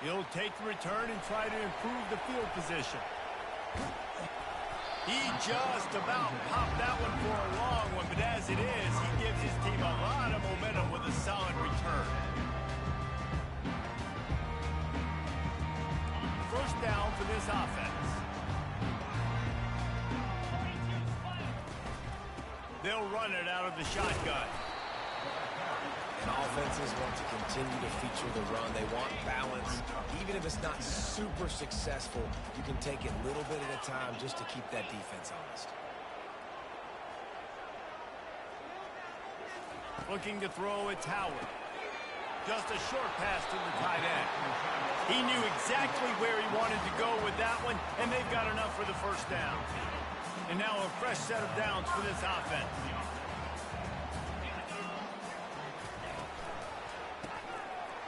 He'll take the return and try to improve the field position. He just about popped that one for a long one, but as it is, he gives his team a lot of momentum with a solid return. First down for this offense. They'll run it out of the shotgun. And offenses want to continue to feature the run. They want balance. Even if it's not super successful, you can take it little bit at a time just to keep that defense honest. Looking to throw, it's Howard. Just a short pass to the tight end. He knew exactly where he wanted to go with that one, and they've got enough for the first down. And now a fresh set of downs for this offense.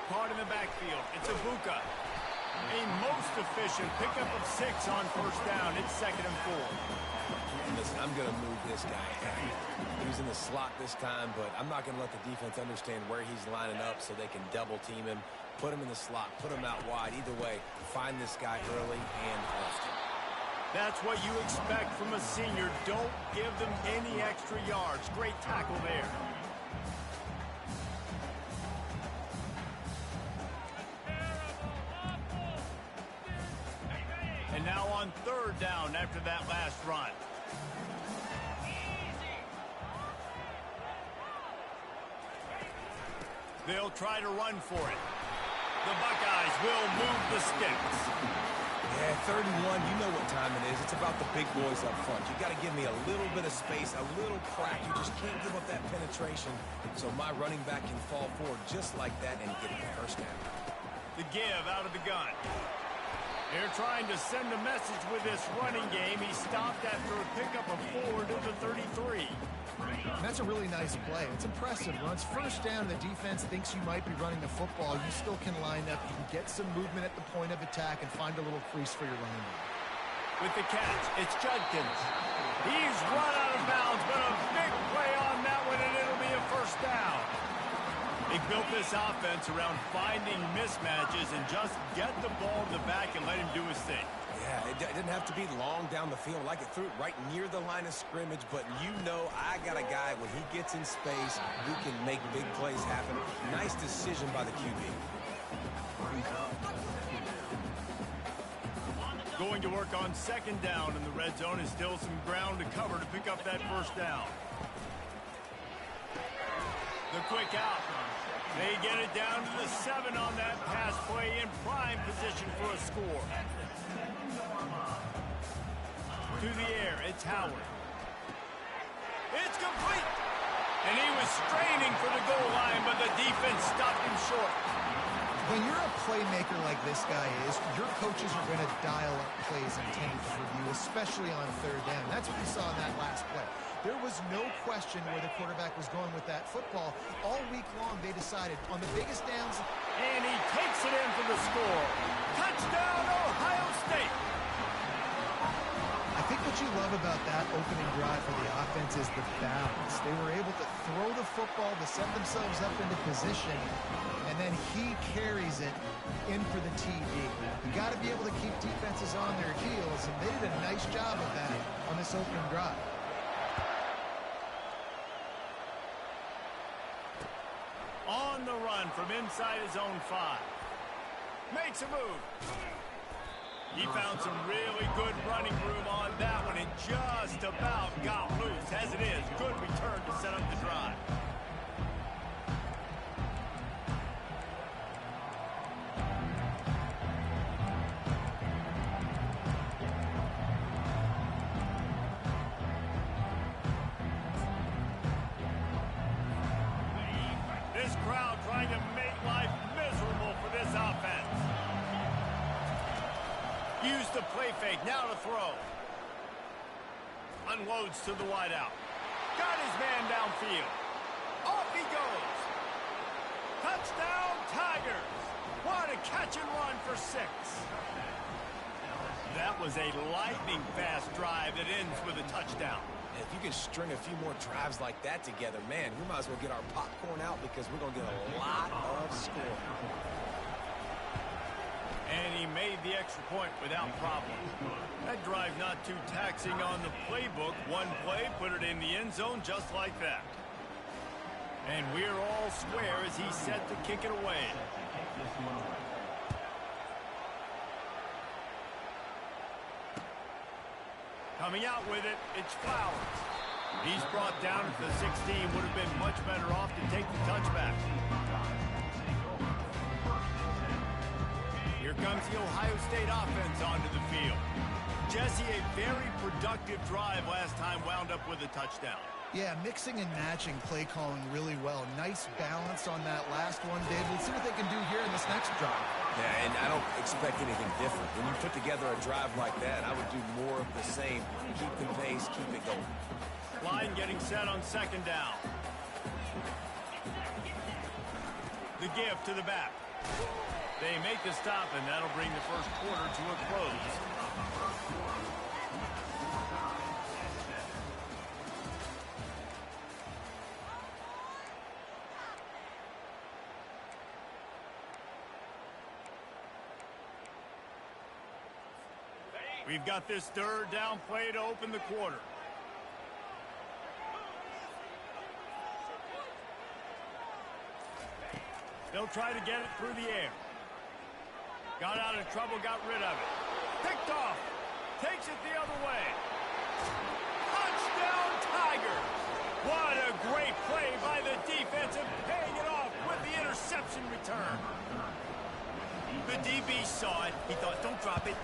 Caught in the backfield. It's Ibuka. A most efficient pickup of 6 on first down. It's 2nd and 4. Listen, I'm going to move this guy. He's in the slot this time, but I'm not going to let the defense understand where he's lining up so they can double team him, put him in the slot, put him out wide. Either way, find this guy early and often. That's what you expect from a senior. Don't give them any extra yards. Great tackle there. And now on 3rd down after that last run. They'll try to run for it. The Buckeyes will move the sticks. Yeah, 31, you know what time it is. It's about the big boys up front. You got to give me a little bit of space, a little crack. You just can't give up that penetration. So my running back can fall forward just like that and get the first down. The give out of the gun. They're trying to send a message with this running game. He stopped after a pickup of 4 to the 33. And that's a really nice play. It's impressive. When it's first down, the defense thinks you might be running the football. You still can line up. You can get some movement at the point of attack and find a little crease for your running back. With the catch, it's Judkins. He's run out of bounds, but a big play on that one, and it'll be a first down. They built this offense around finding mismatches and just get the ball in the back and let him do his thing. Yeah, it didn't have to be long down the field. Like it threw it right near the line of scrimmage, but you know I got a guy when he gets in space who can make big plays happen. Nice decision by the QB. Going to work on 2nd down in the red zone is still some ground to cover to pick up that first down. The quick out. They get it down to the 7 on that pass play in prime position for a score. To the air, it's Howard. It's complete! And he was straining for the goal line, but the defense stopped him short. When you're a playmaker like this guy is, your coaches are going to dial up plays intended for you, especially on 3rd down. That's what we saw in that last play. There was no question where the quarterback was going with that football. All week long, they decided on the biggest downs. And he takes it in for the score. Touchdown, Ohio State! I think what you love about that opening drive for the offense is the balance. They were able to throw the football to set themselves up into position, and then he carries it in for the TD. You got to be able to keep defenses on their heels, and they did a nice job of that on this opening drive. On the run from inside his own 5. Makes a move. He found some really good running room on that one and just about got loose. As it is, good return to set up the drive. This crowd trying to make life miserable for this offense. Use the play fake, now to throw. Unloads to the wideout. Got his man downfield. Off he goes. Touchdown, Tigers. What a catch and run for 6. That was a lightning-fast drive that ends with a touchdown. If you can string a few more drives like that together, man, we might as well get our popcorn out because we're going to get a lot of scoring. And he made the extra point without problem. That drive not too taxing on the playbook. One play, put it in the end zone just like that. And we're all square as he's set to kick it away. Coming out with it, it's Flowers. He's brought down at the 16. Would have been much better off to take the touchback. Here comes the Ohio State offense onto the field. Jesse, a very productive drive last time, wound up with a touchdown. Yeah, mixing and matching play calling really well. Nice balance on that last one, Dave. We'll see what they can do here in this next drive. Yeah, and I don't expect anything different. When you put together a drive like that, I would do more of the same. Keep the pace, keep it going. Line getting set on second down. The give to the back. They make the stop, and that'll bring the first quarter to a close. We've got this third down play to open the quarter. They'll try to get it through the air. Got out of trouble, got rid of it. Picked off. Takes it the other way. Touchdown, Tigers! What a great play by the defensive, paying it off with the interception return. The DB saw it. He thought, don't drop it,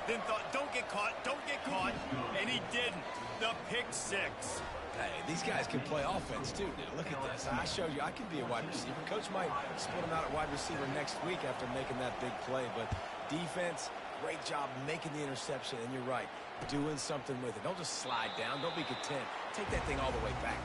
then thought, don't get caught, and he didn't. The pick six. Hey, these guys can play offense too now. Look at this. I showed you I can be a wide receiver. Coach might split him out at wide receiver next week after making that big play, but defense, great job making the interception, and you're right, doing something with it. Don't just slide down. Don't be content. Take that thing all the way back.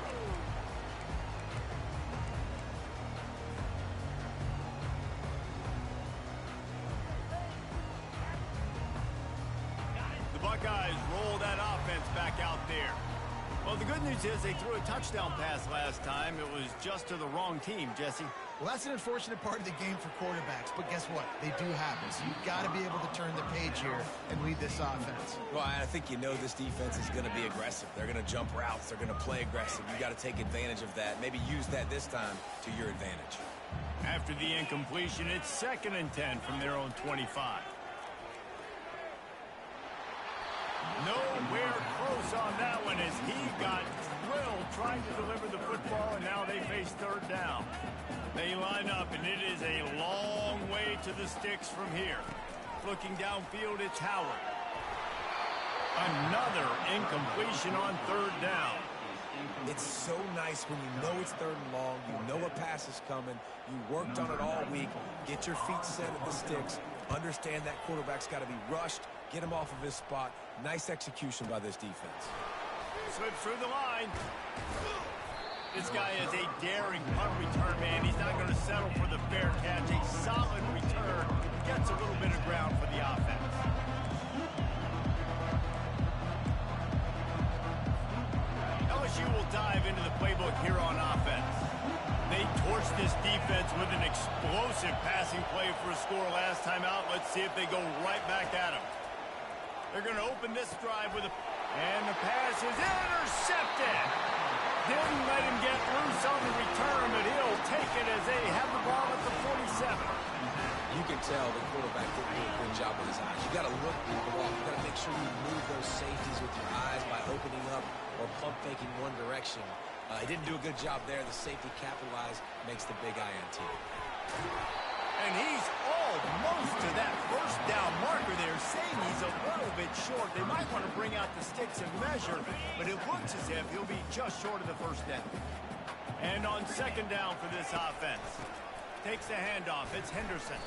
The Buckeyes roll that offense back out there. Well, the good news is they threw a touchdown pass last time. It was just to the wrong team, Jesse. Well, that's an unfortunate part of the game for quarterbacks, but guess what? They do happen, so you've got to be able to turn the page here and lead this offense. Well, I think you know this defense is going to be aggressive. They're going to jump routes. They're going to play aggressive. You got to take advantage of that. Maybe use that this time to your advantage. After the incompletion, it's 2nd and 10 from their own 25. Nowhere close on that one as he got drilled trying to deliver the football, and now they face third down. They line up, and it is a long way to the sticks from here. Looking downfield, it's Howard. Another incompletion on third down. It's so nice when you know it's third and long, you know a pass is coming, you worked on it all week, get your feet set at the sticks, understand that quarterback's got to be rushed, get him off of his spot. Nice execution by this defense. Slips through the line. This guy is a daring punt return man. He's not going to settle for the fair catch. A solid return. Gets a little bit of ground for the offense. LSU will dive into the playbook here on offense. They torched this defense with an explosive passing play for a score last time out. Let's see if they go right back at him. They're going to open this drive with a... And the pass is intercepted. Didn't let him get loose on the return, but he'll take it as they have the ball at the 47. You can tell the quarterback didn't do a good job with his eyes. You got to look people off. You got to make sure you move those safeties with your eyes by opening up or pump faking one direction. He didn't do a good job there. The safety capitalized, makes the big INT. And he's almost to that first down marker there, saying he's a little bit short. They might want to bring out the sticks and measure, but it looks as if he'll be just short of the first down. And on second down for this offense, takes the handoff. It's Henderson.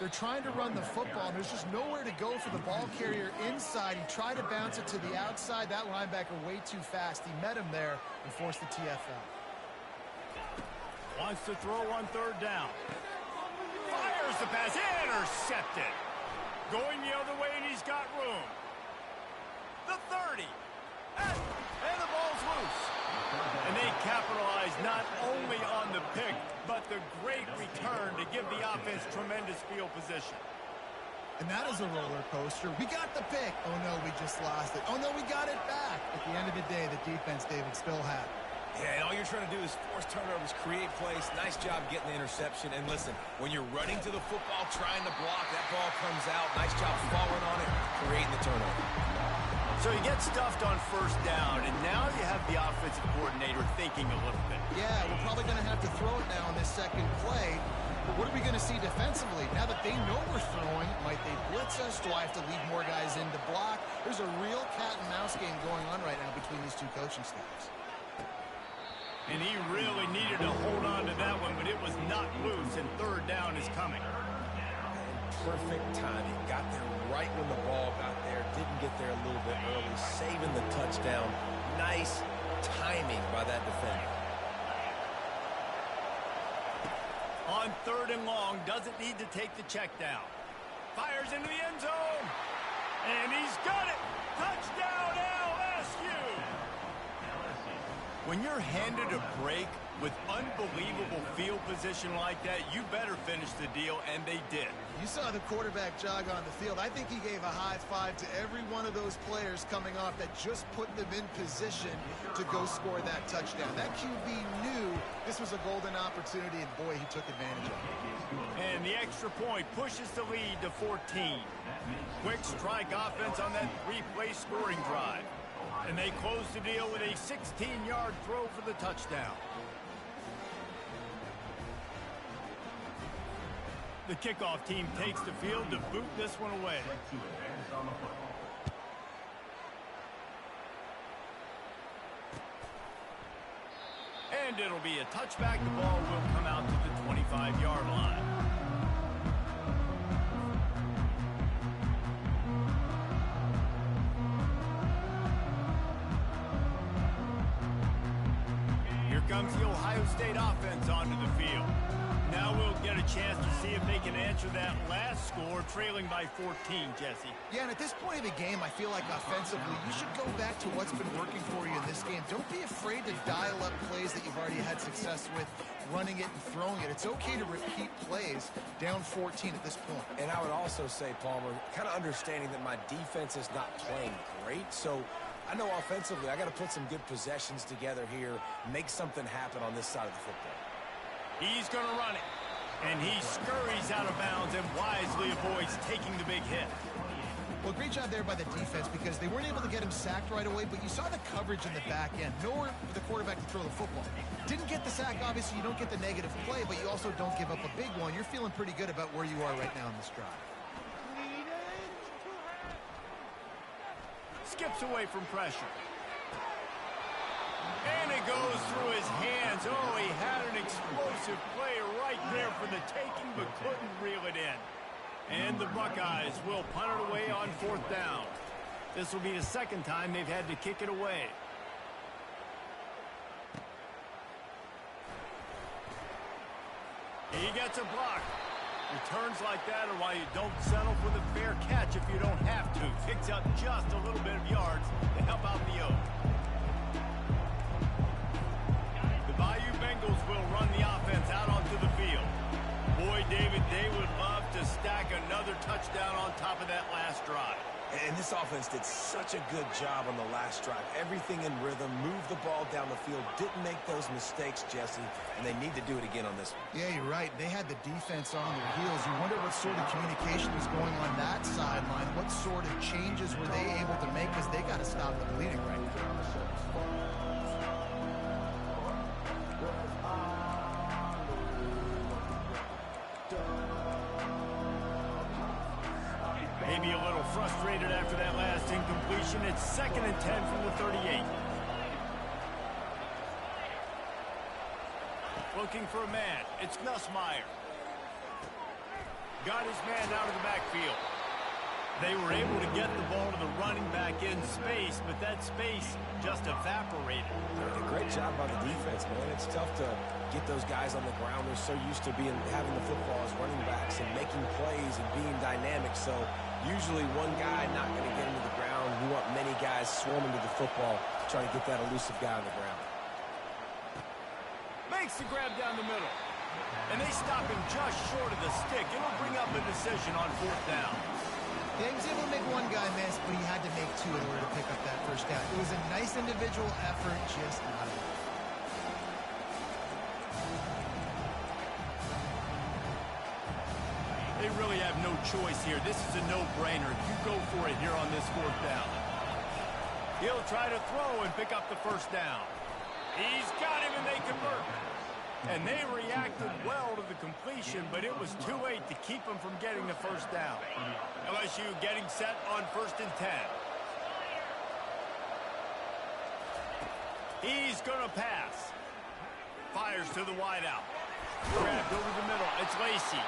They're trying to run the football, and there's just nowhere to go for the ball carrier inside. He tried to bounce it to the outside. That linebacker way too fast. He met him there and forced the TFL. Wants to throw on third down. Fires the pass, intercepted. Going the other way, and he's got room. The 30. And the ball's loose. And they capitalize not only on the pick, but the great return to give the offense tremendous field position. And that is a roller coaster. We got the pick. Oh, no, we just lost it. Oh, no, we got it back. At the end of the day, the defense, David, still had it. Yeah, and all you're trying to do is force turnovers, create plays. Nice job getting the interception. And listen, when you're running to the football, trying to block, that ball comes out. Nice job falling on it, creating the turnover. So you get stuffed on first down, and now you have the offensive coordinator thinking a little bit. Yeah, we're probably going to have to throw it now on this second play. But what are we going to see defensively? Now that they know we're throwing, might they blitz us? Do I have to leave more guys in to block? There's a real cat and mouse game going on right now between these two coaching staffs. And he really needed to hold on to that one, but it was not loose, and third down is coming. Perfect timing. Got there right when the ball got there. Didn't get there a little bit early. Saving the touchdown. Nice timing by that defender. On third and long, doesn't need to take the check down. Fires into the end zone. And he's got it. Touchdown, LSU. When you're handed a break with unbelievable field position like that, you better finish the deal, and they did. You saw the quarterback jog on the field. I think he gave a high five to every one of those players coming off that just put them in position to go score that touchdown. That QB knew this was a golden opportunity, and boy, he took advantage of it. And the extra point pushes the lead to 14. Quick strike offense on that three-play scoring drive. And they close the deal with a 16-yard throw for the touchdown. The kickoff team takes the field to boot this one away. And it'll be a touchback. The ball will come out to the 25-yard line. Here comes the Ohio State offense onto the field. Now we'll get a chance to see if they can answer that last score, trailing by 14, Jesse. Yeah, and at this point of the game, I feel like offensively, you should go back to what's been working for you in this game. Don't be afraid to dial up plays that you've already had success with, running it and throwing it. It's okay to repeat plays down 14 at this point. And I would also say, Palmer, kind of understanding that my defense is not playing great, so I know offensively I got to put some good possessions together here, make something happen on this side of the football. He's going to run it. And he scurries out of bounds and wisely avoids taking the big hit. Well, great job there by the defense because they weren't able to get him sacked right away, but you saw the coverage in the back end. Nowhere for the quarterback to throw the football. Didn't get the sack, obviously you don't get the negative play, but you also don't give up a big one. You're feeling pretty good about where you are right now in this drive. Skips away from pressure. And it goes through his hands. Oh, he had an explosive play right there for the taking, but couldn't reel it in. And the Buckeyes will punt it away on fourth down. This will be the second time they've had to kick it away. He gets a block. Returns like that are why you don't settle for the fair catch if you don't have to. Picks up just a little bit of yards to help out the Oak. The Bayou Bengals will run the offense out onto the field. Boy, David, they would love to stack another touchdown on top of that last drive. And this offense did such a good job on the last drive. Everything in rhythm, moved the ball down the field, didn't make those mistakes, Jesse, and they need to do it again on this one. Yeah, you're right. They had the defense on their heels. You wonder what sort of communication was going on that sideline. What sort of changes were they able to make because they got to stop the bleeding right now. Maybe a little frustrated after that last incompletion. It's 2nd and 10 from the 38. Looking for a man. It's Nussmeier. Got his man out of the backfield. They were able to get the ball to the running back in space, but that space just evaporated. A great job by the defense, man. It's tough to get those guys on the ground. They're so used to having the football as running backs and making plays and being dynamic. So usually one guy not going to get into the ground. You want many guys swarming to the football to try to get that elusive guy on the ground. Makes the grab down the middle. And they stop him just short of the stick. It'll bring up a decision on 4th down. Yeah, he was able to make one guy miss, but he had to make 2 in order to pick up that first down. It was a nice individual effort, just not enough. They really have no choice here. This is a no-brainer. You go for it here on this 4th down. He'll try to throw and pick up the first down. He's got him, and they convert. And they reacted well to the completion, but it was too late to keep him from getting the first down. LSU getting set on 1st and 10. He's going to pass. Fires to the wideout. Grabbed over the middle. It's Lacey.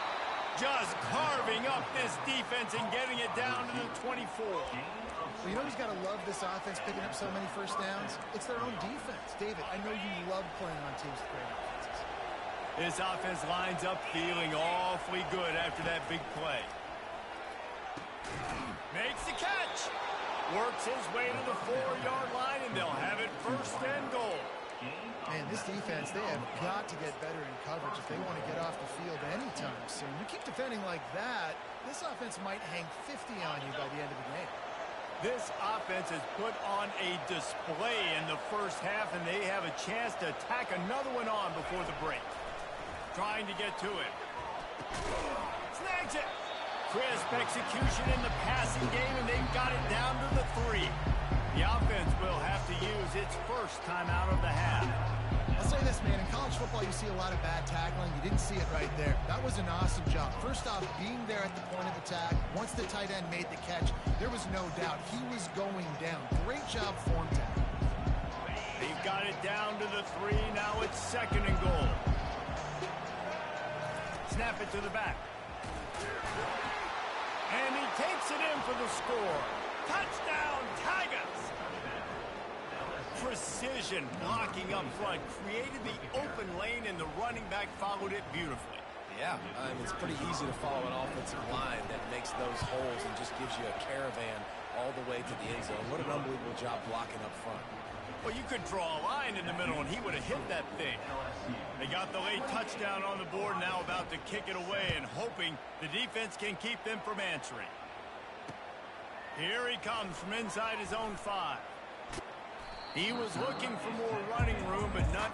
Just carving up this defense and getting it down to the 24. Well, you know who's got to love this offense picking up so many first downs? It's their own defense. David, I know you love playing on teams with great offenses. This offense lines up feeling awfully good after that big play. Makes the catch. Works his way to the 4-yard line, and they'll have it 1st and goal. Man, this defense, they have got to get better in coverage if they want to get off the field anytime soon. You keep defending like that, this offense might hang 50 on you by the end of the game. This offense has put on a display in the first half, and they have a chance to tack another one on before the break. Trying to get to it. Snags it. Crisp execution in the passing game, and they've got it down to the 3. The offense will have to use its first timeout of the half. I'll say this, man. In college football, you see a lot of bad tackling. You didn't see it right there. That was an awesome job. First off, being there at the point of attack. Once the tight end made the catch, there was no doubt he was going down. Great job form tackle. They've got it down to the 3. Now it's 2nd and goal. Snap it to the back. And he takes it in for the score. Touchdown, Tigers! Precision blocking up front created the open lane, and the running back followed it beautifully. Yeah, it's pretty easy to follow an offensive line that makes those holes and just gives you a caravan all the way to the end zone. What an unbelievable job blocking up front. Well, you could draw a line in the middle, and he would have hit that thing. They got the late touchdown on the board, now about to kick it away and hoping the defense can keep them from answering. Here he comes from inside his own 5. He was looking for more running room, but not...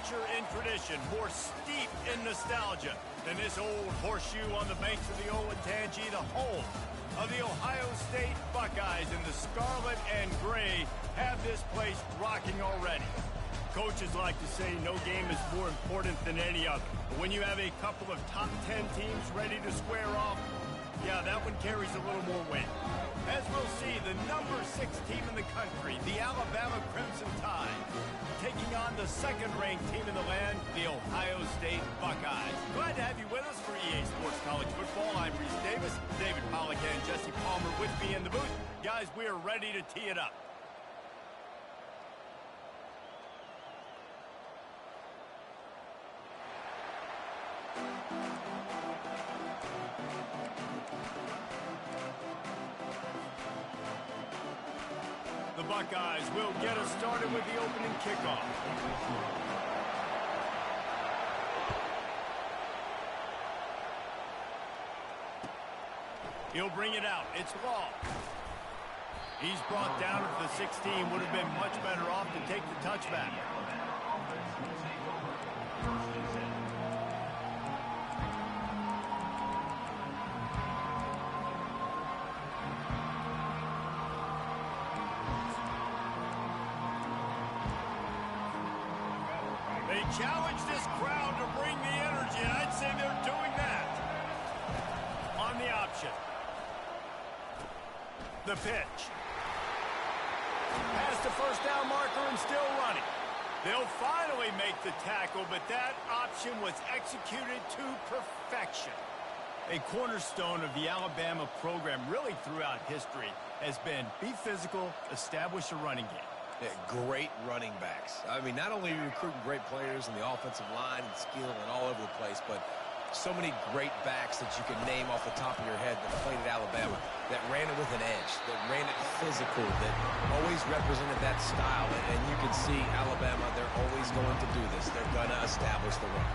richer in tradition, more steep in nostalgia than this old horseshoe on the banks of the Olentangy, the home of the Ohio State Buckeyes, and the scarlet and gray have this place rocking already. Coaches like to say no game is more important than any other. But when you have a couple of top 10 teams ready to square off, yeah, that one carries a little more weight. As we'll see, the number 6 team in the country, the Alabama Crimson Tide, taking on the second-ranked team in the land, the Ohio State Buckeyes. Glad to have you with us for EA Sports College Football. I'm Reese Davis, David Pollack and Jesse Palmer with me in the booth. Guys, we are ready to tee it up. The Buckeyes will get us started with the opening kickoff. He'll bring it out. It's Law. He's brought down at the 16. Would have been much better off to take the touchback. They challenge this crowd to bring the energy, and I'd say they're doing that. On the option. The pitch. Past the first down marker and still running. They'll finally make the tackle, but that option was executed to perfection. A cornerstone of the Alabama program really throughout history has been be physical, establish a running game. Yeah, great running backs. I mean, not only are you recruiting great players in the offensive line and skill and all over the place, but so many great backs that you can name off the top of your head that played at Alabama, that ran it with an edge, that ran it physical, that always represented that style. And you can see Alabama, they're always going to do this. They're going to establish the run.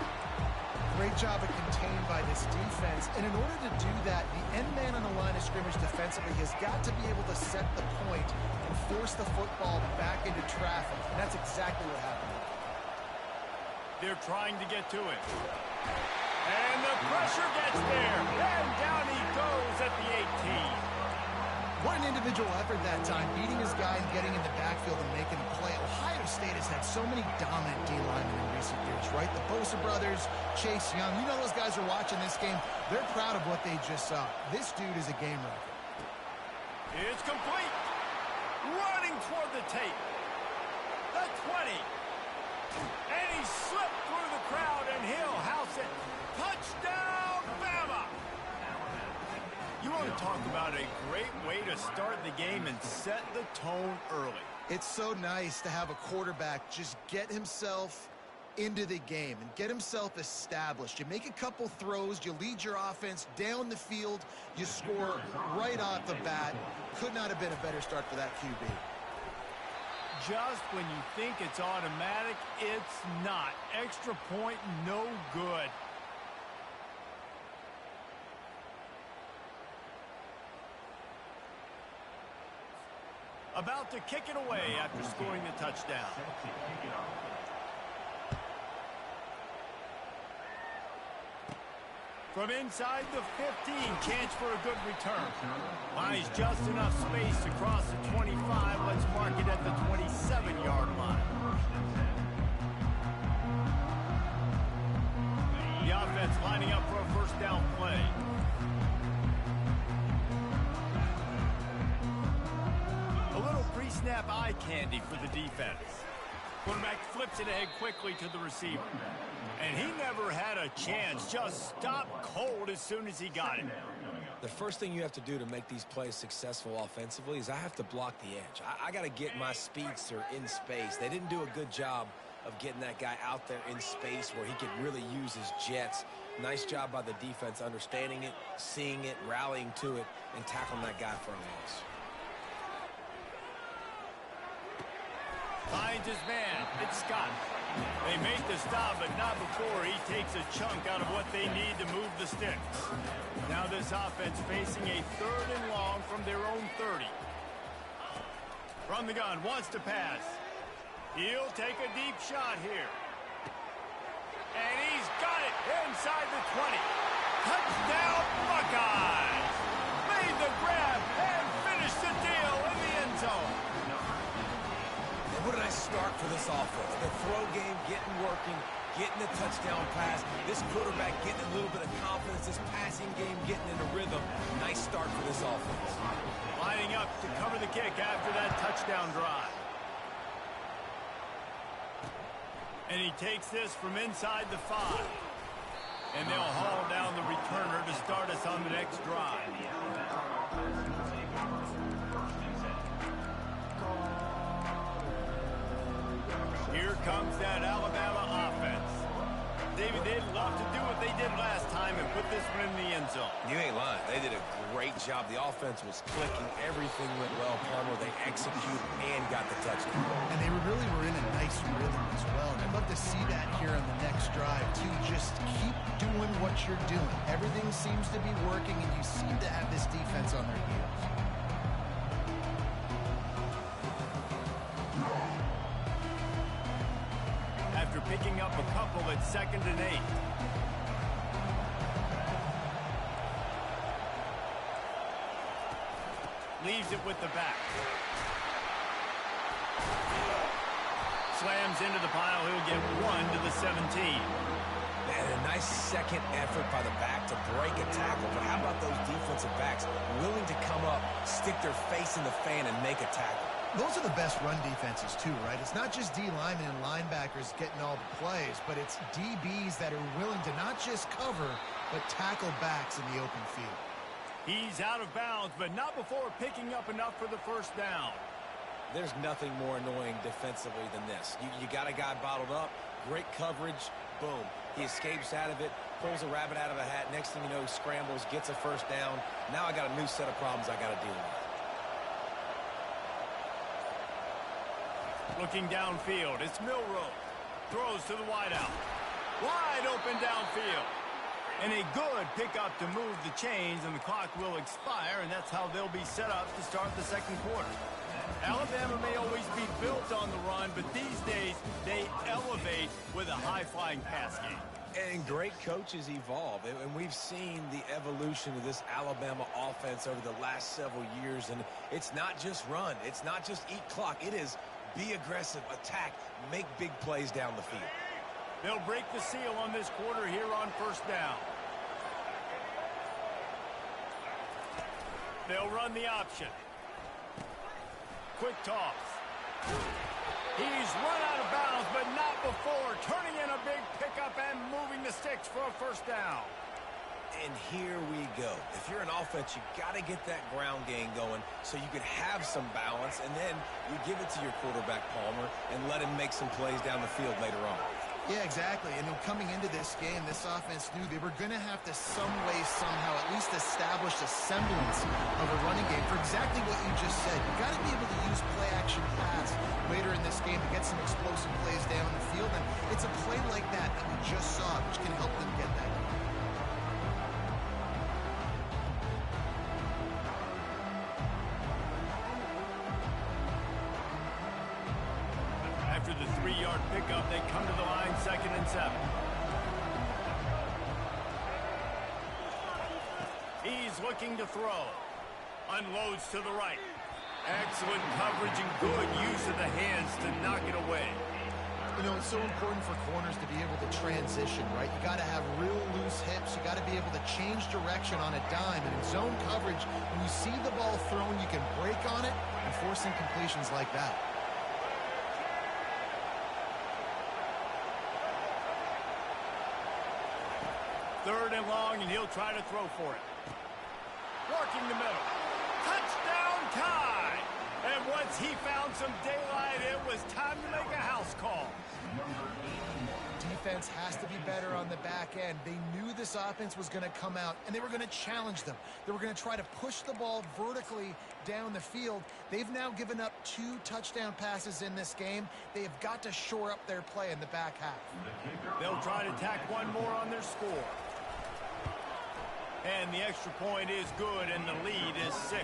Great job of contained by this defense. And in order to do that, the end man on the line of scrimmage defensively has got to be able to set the point and force the football back into traffic. And that's exactly what happened. They're trying to get to it. And the pressure gets there. And down he goes at the 18. What an individual effort that time, beating his guy and getting in the backfield and making a play. Ohio State has had so many dominant D-linemen in recent years, right? The Bosa brothers, Chase Young. You know those guys are watching this game. They're proud of what they just saw. This dude is a game wrecker. It's complete. Running toward the tape. The 20. And he slipped through the crowd, and he'll house it. Touchdown, Bama! You want to talk about a great way to start the game and set the tone early. It's so nice to have a quarterback just get himself into the game and get himself established. You make a couple throws, you lead your offense down the field, you score right off the bat. Could not have been a better start for that QB. Just when you think it's automatic, it's not. Extra point, no good. About to kick it away after scoring the touchdown. From inside the 15, chance for a good return. Buys just enough space across the 25. Let's mark it at the 27-yard line. The offense lining up for a first down play. A little pre-snap eye candy for the defense. Quarterback flips it ahead quickly to the receiver. And he never had a chance. Just stopped cold as soon as he got it. The first thing you have to do to make these plays successful offensively is I have to block the edge. I got to get my speedster in space. They didn't do a good job of getting that guy out there in space where he could really use his jets. Nice job by the defense understanding it, seeing it, rallying to it, and tackling that guy for a loss. Finds his man. It's Scott. They make the stop, but not before he takes a chunk out of what they need to move the sticks. Now this offense facing a 3rd and long from their own 30. From the gun, wants to pass. He'll take a deep shot here. inside the 20. Touchdown, Buckeyes! Made the grab and finished the deal in the end zone. And what a nice start for this offense. The throw game getting working, getting the touchdown pass. This quarterback getting a little bit of confidence. This passing game getting into rhythm. Nice start for this offense. Lining up to cover the kick after that touchdown drive. And he takes this from inside the 5. And they'll haul down the returner to start us on the next drive. Here comes that Alabama offense. David, they'd love to do what they did last time and put this one in the end zone. You ain't lying. They did a great job. The offense was clicking. Everything went well. Palmer, they executed and got the touchdown. And they really were in a nice rhythm as well. And I'd love to see that here on the next drive, too. Just keep doing what you're doing. Everything seems to be working, and you seem to have this defense on their heels. After picking up a couple at 2nd and 8. Leaves it with the back. Slams into the pile. He'll get 1 to the 17. And a nice second effort by the back to break a tackle. But how about those defensive backs willing to come up, stick their face in the fan, and make a tackle? Those are the best run defenses, too, right? It's not just D linemen and linebackers getting all the plays, but it's DBs that are willing to not just cover, but tackle backs in the open field. He's out of bounds, but not before picking up enough for the first down. There's nothing more annoying defensively than this. You got a guy bottled up, great coverage, boom. He escapes out of it, pulls a rabbit out of a hat. Next thing you know, he scrambles, gets a first down. Now I got a new set of problems I got to deal with. Looking downfield, it's Milroe. Throws to the wideout. Wide open downfield. And a good pickup to move the chains, and the clock will expire, and that's how they'll be set up to start the second quarter. Alabama may always be built on the run, but these days they elevate with a high-flying pass game. And great coaches evolve, and we've seen the evolution of this Alabama offense over the last several years, and it's not just run. It's not just eat clock. It is be aggressive, attack, make big plays down the field. They'll break the seal on this quarter here on first down. They'll run the option. Quick toss. He's run out of bounds, but not before turning in a big pickup and moving the sticks for a first down. And here we go. If you're an offense, you got to get that ground game going so you can have some balance, and then you give it to your quarterback, Palmer, and let him make some plays down the field later on. Yeah, exactly. And coming into this game, this offense knew they were going to have to some way, somehow, at least establish a semblance of a running game for exactly what you just said. You got to be able to use play-action pass later in this game to get some explosive plays down the field. And it's a play like that that we just saw, which can help them get that. After the 3-yard pickup, they come to the line 2nd and 7. He's looking to throw. Unloads to the right. Excellent coverage and good use of the hands to knock it away. You know, it's so important for corners to be able to transition, right? You got to have real loose hips. You got to be able to change direction on a dime. And in zone coverage, when you see the ball thrown, you can break on it and force incompletions like that. Third and long, and he'll try to throw for it. Working the middle. Touchdown tie! And once he found some daylight, it was time to make a house call. Defense has to be better on the back end. They knew this offense was going to come out, and they were going to challenge them. They were going to try to push the ball vertically down the field. They've now given up 2 touchdown passes in this game. They have got to shore up their play in the back half. They'll try to tack one more on their score. And the extra point is good, and the lead is 6.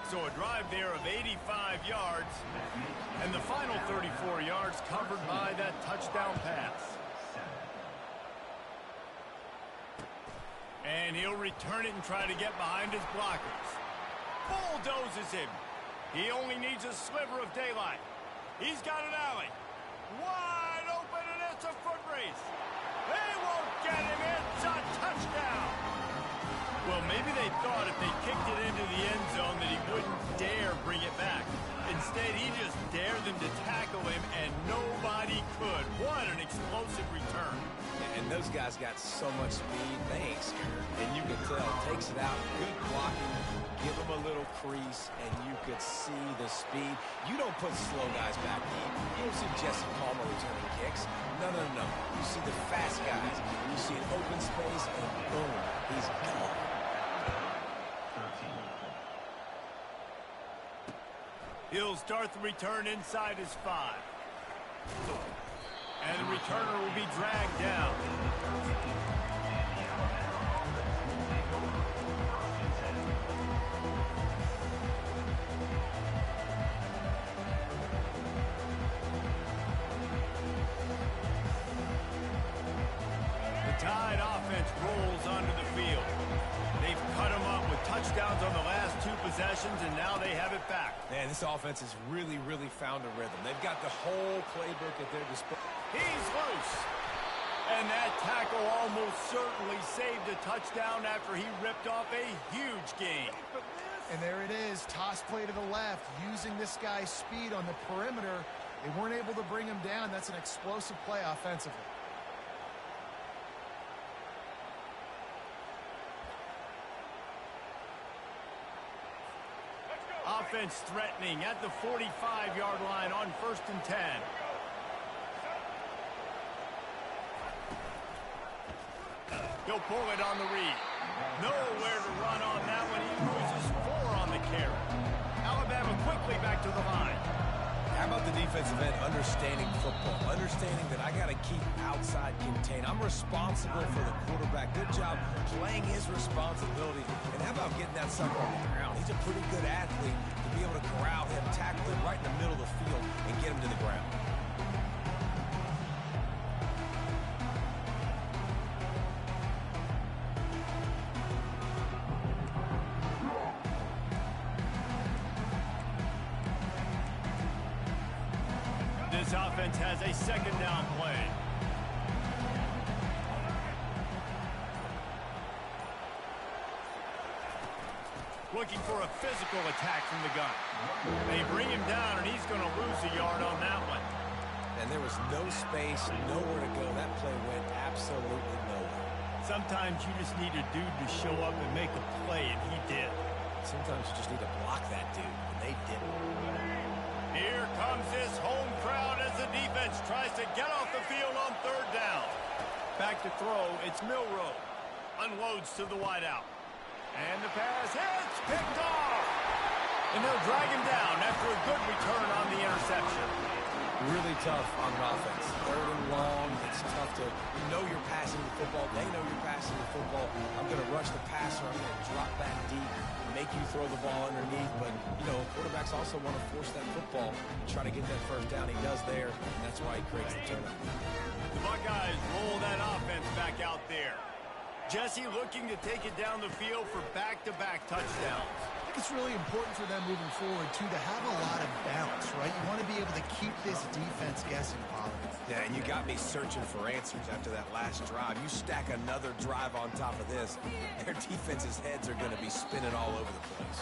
So a drive there of 85 yards, and the final 34 yards covered by that touchdown pass. And he'll return it and try to get behind his blockers. Bulldozes him. He only needs a sliver of daylight. He's got an alley. Wide open, and it's a foot race. They won't get him. It's a touchdown. Well, maybe they thought if they kicked it into the end zone that he wouldn't dare bring it back. Instead, he just dared them to tackle him, and nobody could. What an explosive return. Yeah, and those guys got so much speed, they ain't scared. And you can tell, takes it out, good blocking, give him a little crease, and you could see the speed. You don't put slow guys back deep. You don't see Jesse Palmer returning kicks. No, no, no. You see the fast guys. You see an open space, and boom, he's gone. He'll start the return inside his 5. And the returner will be dragged down. The Tide offense rolls onto the field. They've cut him up with touchdowns on the last 2 possessions, and now they have it back. Man, this offense has really, really found a rhythm. They've got the whole playbook at their disposal. He's loose. And that tackle almost certainly saved a touchdown after he ripped off a huge gain. And there it is, toss play to the left, using this guy's speed on the perimeter. They weren't able to bring him down. That's an explosive play offensively. Offense threatening at the 45-yard line on 1st and 10. He'll pull it on the read. Nowhere to run on that one. He loses 4 on the carry. Alabama quickly back to the line. How about the defensive end understanding football, understanding that I got to keep outside contained. I'm responsible for the quarterback. Good job playing his responsibility. And how about getting that sucker on the ground? He's a pretty good athlete to be able to corral him, tackle him right in the middle of the field, and get him to the ground. This offense has a 2nd down play. Looking for a physical attack from the gun. They bring him down, and he's going to lose a yard on that one. And there was no space, nowhere to go. That play went absolutely nowhere. Sometimes you just need a dude to show up and make a play, and he did. Sometimes you just need to block that dude, and they didn't. Here comes this home crowd as the defense tries to get off the field on 3rd down. Back to throw, it's Milroe. Unloads to the wideout. And the pass hits, picked off. And they'll drag him down after a good return on the interception. Really tough on offense. 3rd and long. It's tough to know you're passing the football. They know you're passing the football. I'm going to rush the passer. I'm going to drop back deep, make you throw the ball underneath. But, you know, quarterbacks also want to force that football and try to get that 1st down. He does there, and that's why he creates the turnover. The Buckeyes roll that offense back out there. Jesse looking to take it down the field for back-to-back touchdowns. I think it's really important for them moving forward, too, to have a lot of balance, right? You want to be able to keep this defense guessing, Pollard. Yeah, and you got me searching for answers after that last drive. You stack another drive on top of this, their defense's heads are going to be spinning all over the place.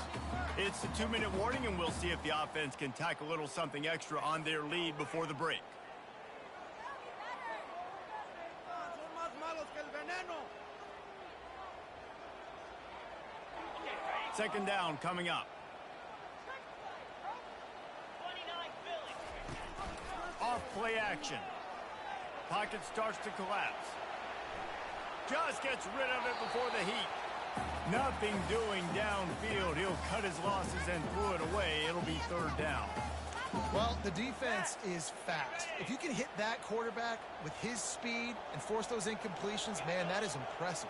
It's the 2-minute warning, and we'll see if the offense can tack a little something extra on their lead before the break. 2nd down coming up. Off play action. Pocket starts to collapse. Just gets rid of it before the heat. Nothing doing downfield. He'll cut his losses and throw it away. It'll be 3rd down. Well, the defense is fast. If you can hit that quarterback with his speed and force those incompletions, man, that is impressive.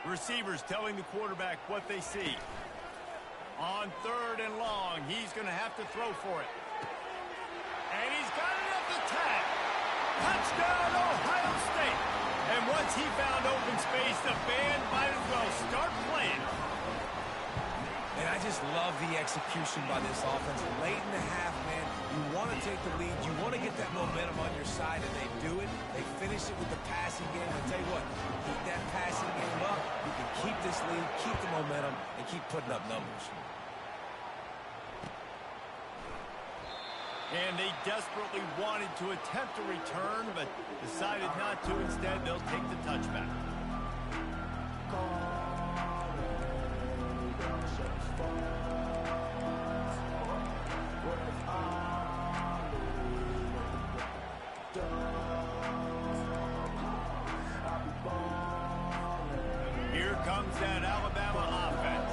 Receivers telling the quarterback what they see. On 3rd and long, he's going to have to throw for it. And he's got it at the tag. Touchdown, Ohio State. And once he found open space, the band might as well start playing. And I just love the execution by this offense. Late in the half, man, you want to take the lead. You want to get that momentum on your side, and they do it. They finish it with the passing game. I'll tell you what, keep that passing game up. You can keep this lead, keep the momentum, and keep putting up numbers. And they desperately wanted to attempt a return, but decided not to. Instead, they'll take the touchback. Here comes that Alabama offense.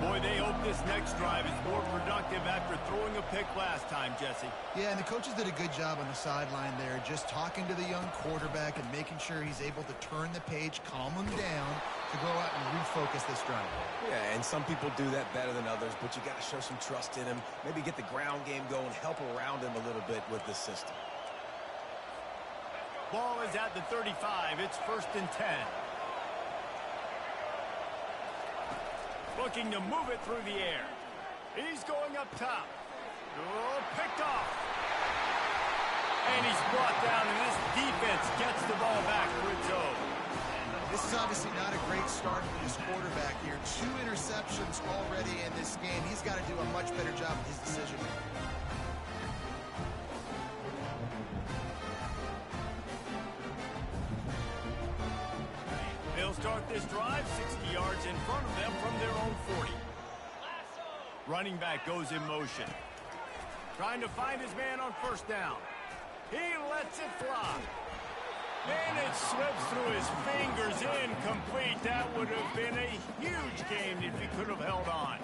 Boy, they hope this next drive is more productive after throwing a pick last time, Jesse. Yeah, and the coaches did a good job on the sideline there, just talking to the young quarterback and making sure he's able to turn the page, calm him down to go out and refocus this drive. Yeah, and some people do that better than others, but you got to show some trust in him. Maybe get the ground game going, help around him a little bit with this system. Ball is at the 35. It's 1st and 10. Looking to move it through the air. He's going up top. Oh, picked off. And he's brought down, and this defense gets the ball back for its own. This is obviously not a great start for this quarterback here. 2 interceptions already in this game. He's got to do a much better job with his decision making. They'll start this drive 60 yards in front of them from their own 40. Running back goes in motion. Trying to find his man on 1st down. He lets it fly. And it slips through his fingers, incomplete. That would have been a huge game if he could have held on.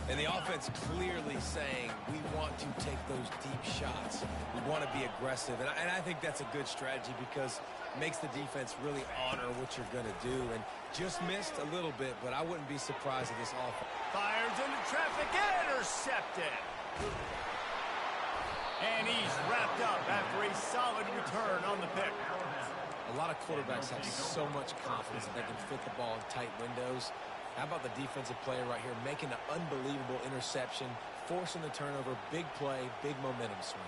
And the offense clearly saying, we want to take those deep shots. We want to be aggressive. And I think that's a good strategy because it makes the defense really honor what you're going to do. And just missed a little bit, but I wouldn't be surprised if this offense fires into traffic, intercepted. And he's wrapped up after a solid return on the pick. A lot of quarterbacks have so much confidence that they can fit the ball in tight windows. How about the defensive player right here making an unbelievable interception, forcing the turnover, big play, big momentum swing.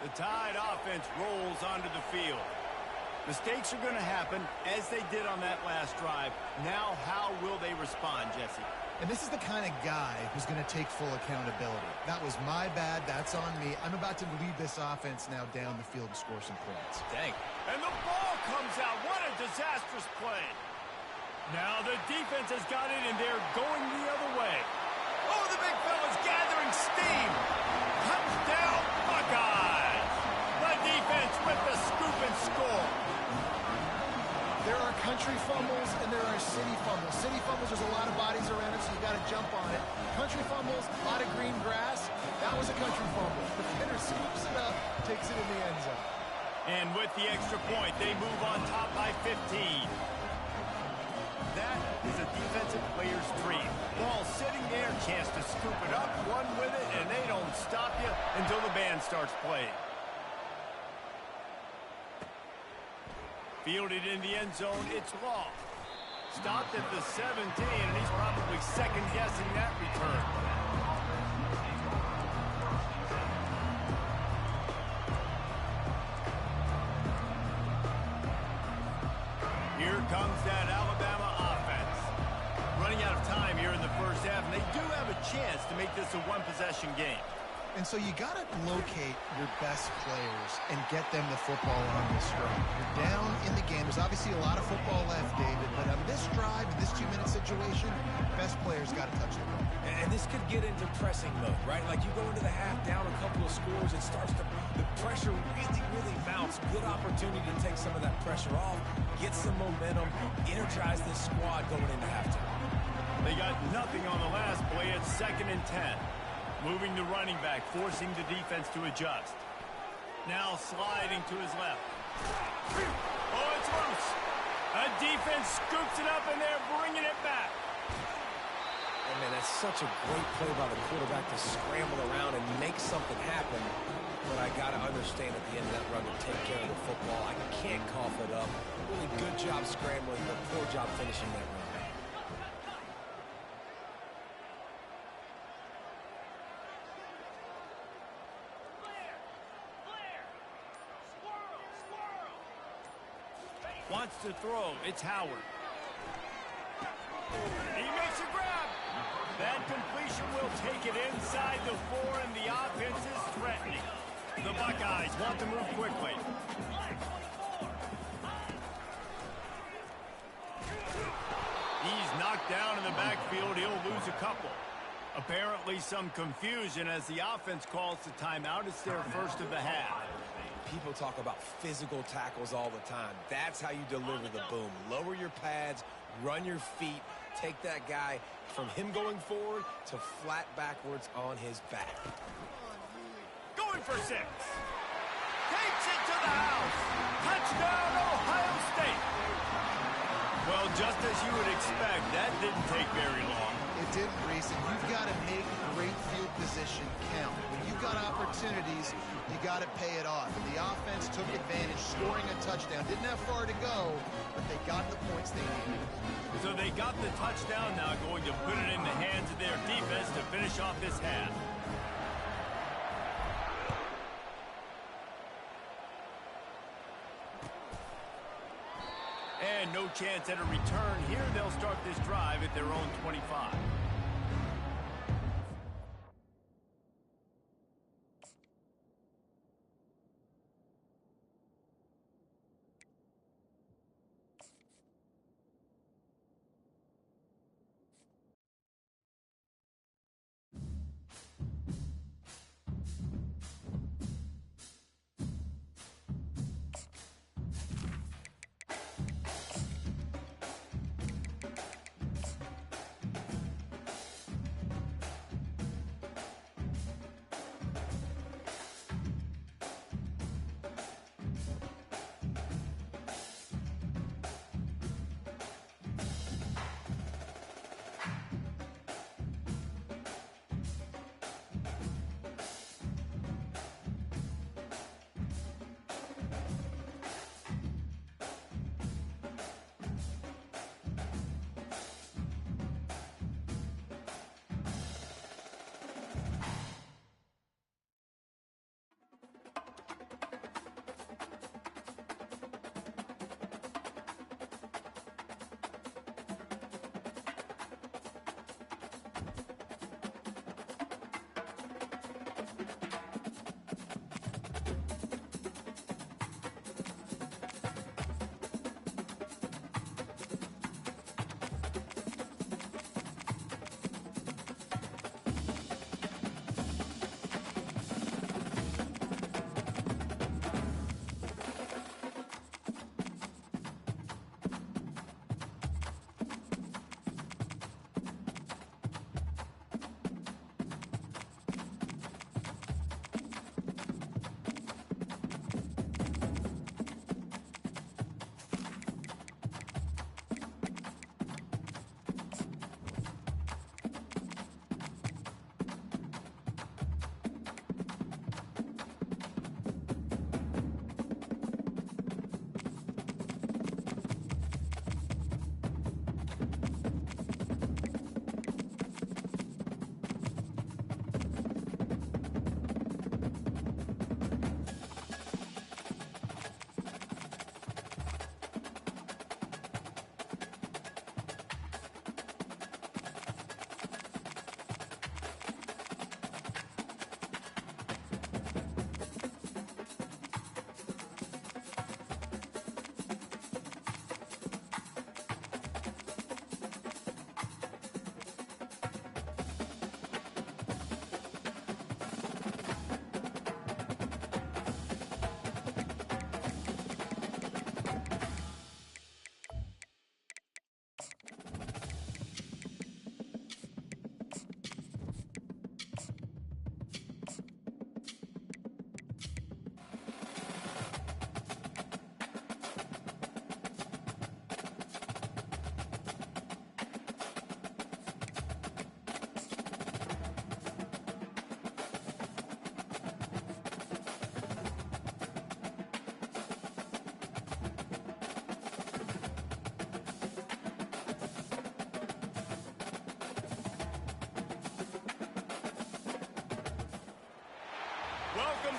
The Tide offense rolls onto the field. Mistakes are going to happen, as they did on that last drive. Now, how will they respond, Jesse? And this is the kind of guy who's going to take full accountability. That was my bad. That's on me. I'm about to lead this offense now down the field and score some points. Dang. And the ball comes out. What a disastrous play. Now the defense has got it, and they're going the other way. Oh, the big fella's gathering steam. Touchdown, Buckeyes. The defense with the scoop and score. There are country fumbles and there are city fumbles. City fumbles, there's a lot of bodies around it, so you got to jump on it. Country fumbles, a lot of green grass. That was a country fumble. The defender scoops it up, takes it in the end zone. And with the extra point, they move on top by 15. That is a defensive player's dream. Ball sitting there, chance to scoop it up, run with it, and they don't stop you until the band starts playing. Fielded in the end zone, it's Law. Stopped at the 17, and he's probably second-guessing that return. Here comes that Alabama offense. Running out of time here in the first half, and they do have a chance to make this a one-possession game. And so you got to locate your best players and get them the football on this drive. You're down in the game. There's obviously a lot of football left, David, but on this drive, in this 2-minute situation, best players got to touch the ball. And this could get into pressing mode, right? Like you go into the half down a couple of scores, it starts to, the pressure really mounts. Good opportunity to take some of that pressure off, get some momentum, energize this squad going into halftime. They got nothing on the last play. It's 2nd and 10. Moving the running back, forcing the defense to adjust. Now sliding to his left. Oh, it's loose. A defense scoops it up, and they're bringing it back. And man, that's such a great play by the quarterback to scramble around and make something happen. But I got to understand at the end of that run to take care of the football. I can't cough it up. Really good job scrambling, but poor job finishing that run. Wants to throw. It's Howard. He makes a grab. That completion will take it inside the 4, and the offense is threatening. The Buckeyes want to move quickly. He's knocked down in the backfield. He'll lose a couple. Apparently some confusion as the offense calls the timeout. It's their first of the half. People talk about physical tackles all the time. That's how you deliver the boom. Lower your pads, run your feet, take that guy from him going forward to flat backwards on his back. Going for 6. Takes it to the house. Touchdown, Ohio State. Well, just as you would expect, that didn't take very long. It didn't, Reese, and you've got to make great field position count. When you've got opportunities, you got to pay it off. And the offense took advantage, scoring a touchdown. Didn't have far to go, but they got the points they needed. So they got the touchdown, now going to put it in the hands of their defense to finish off this half. And no chance at a return here. They'll start this drive at their own 25.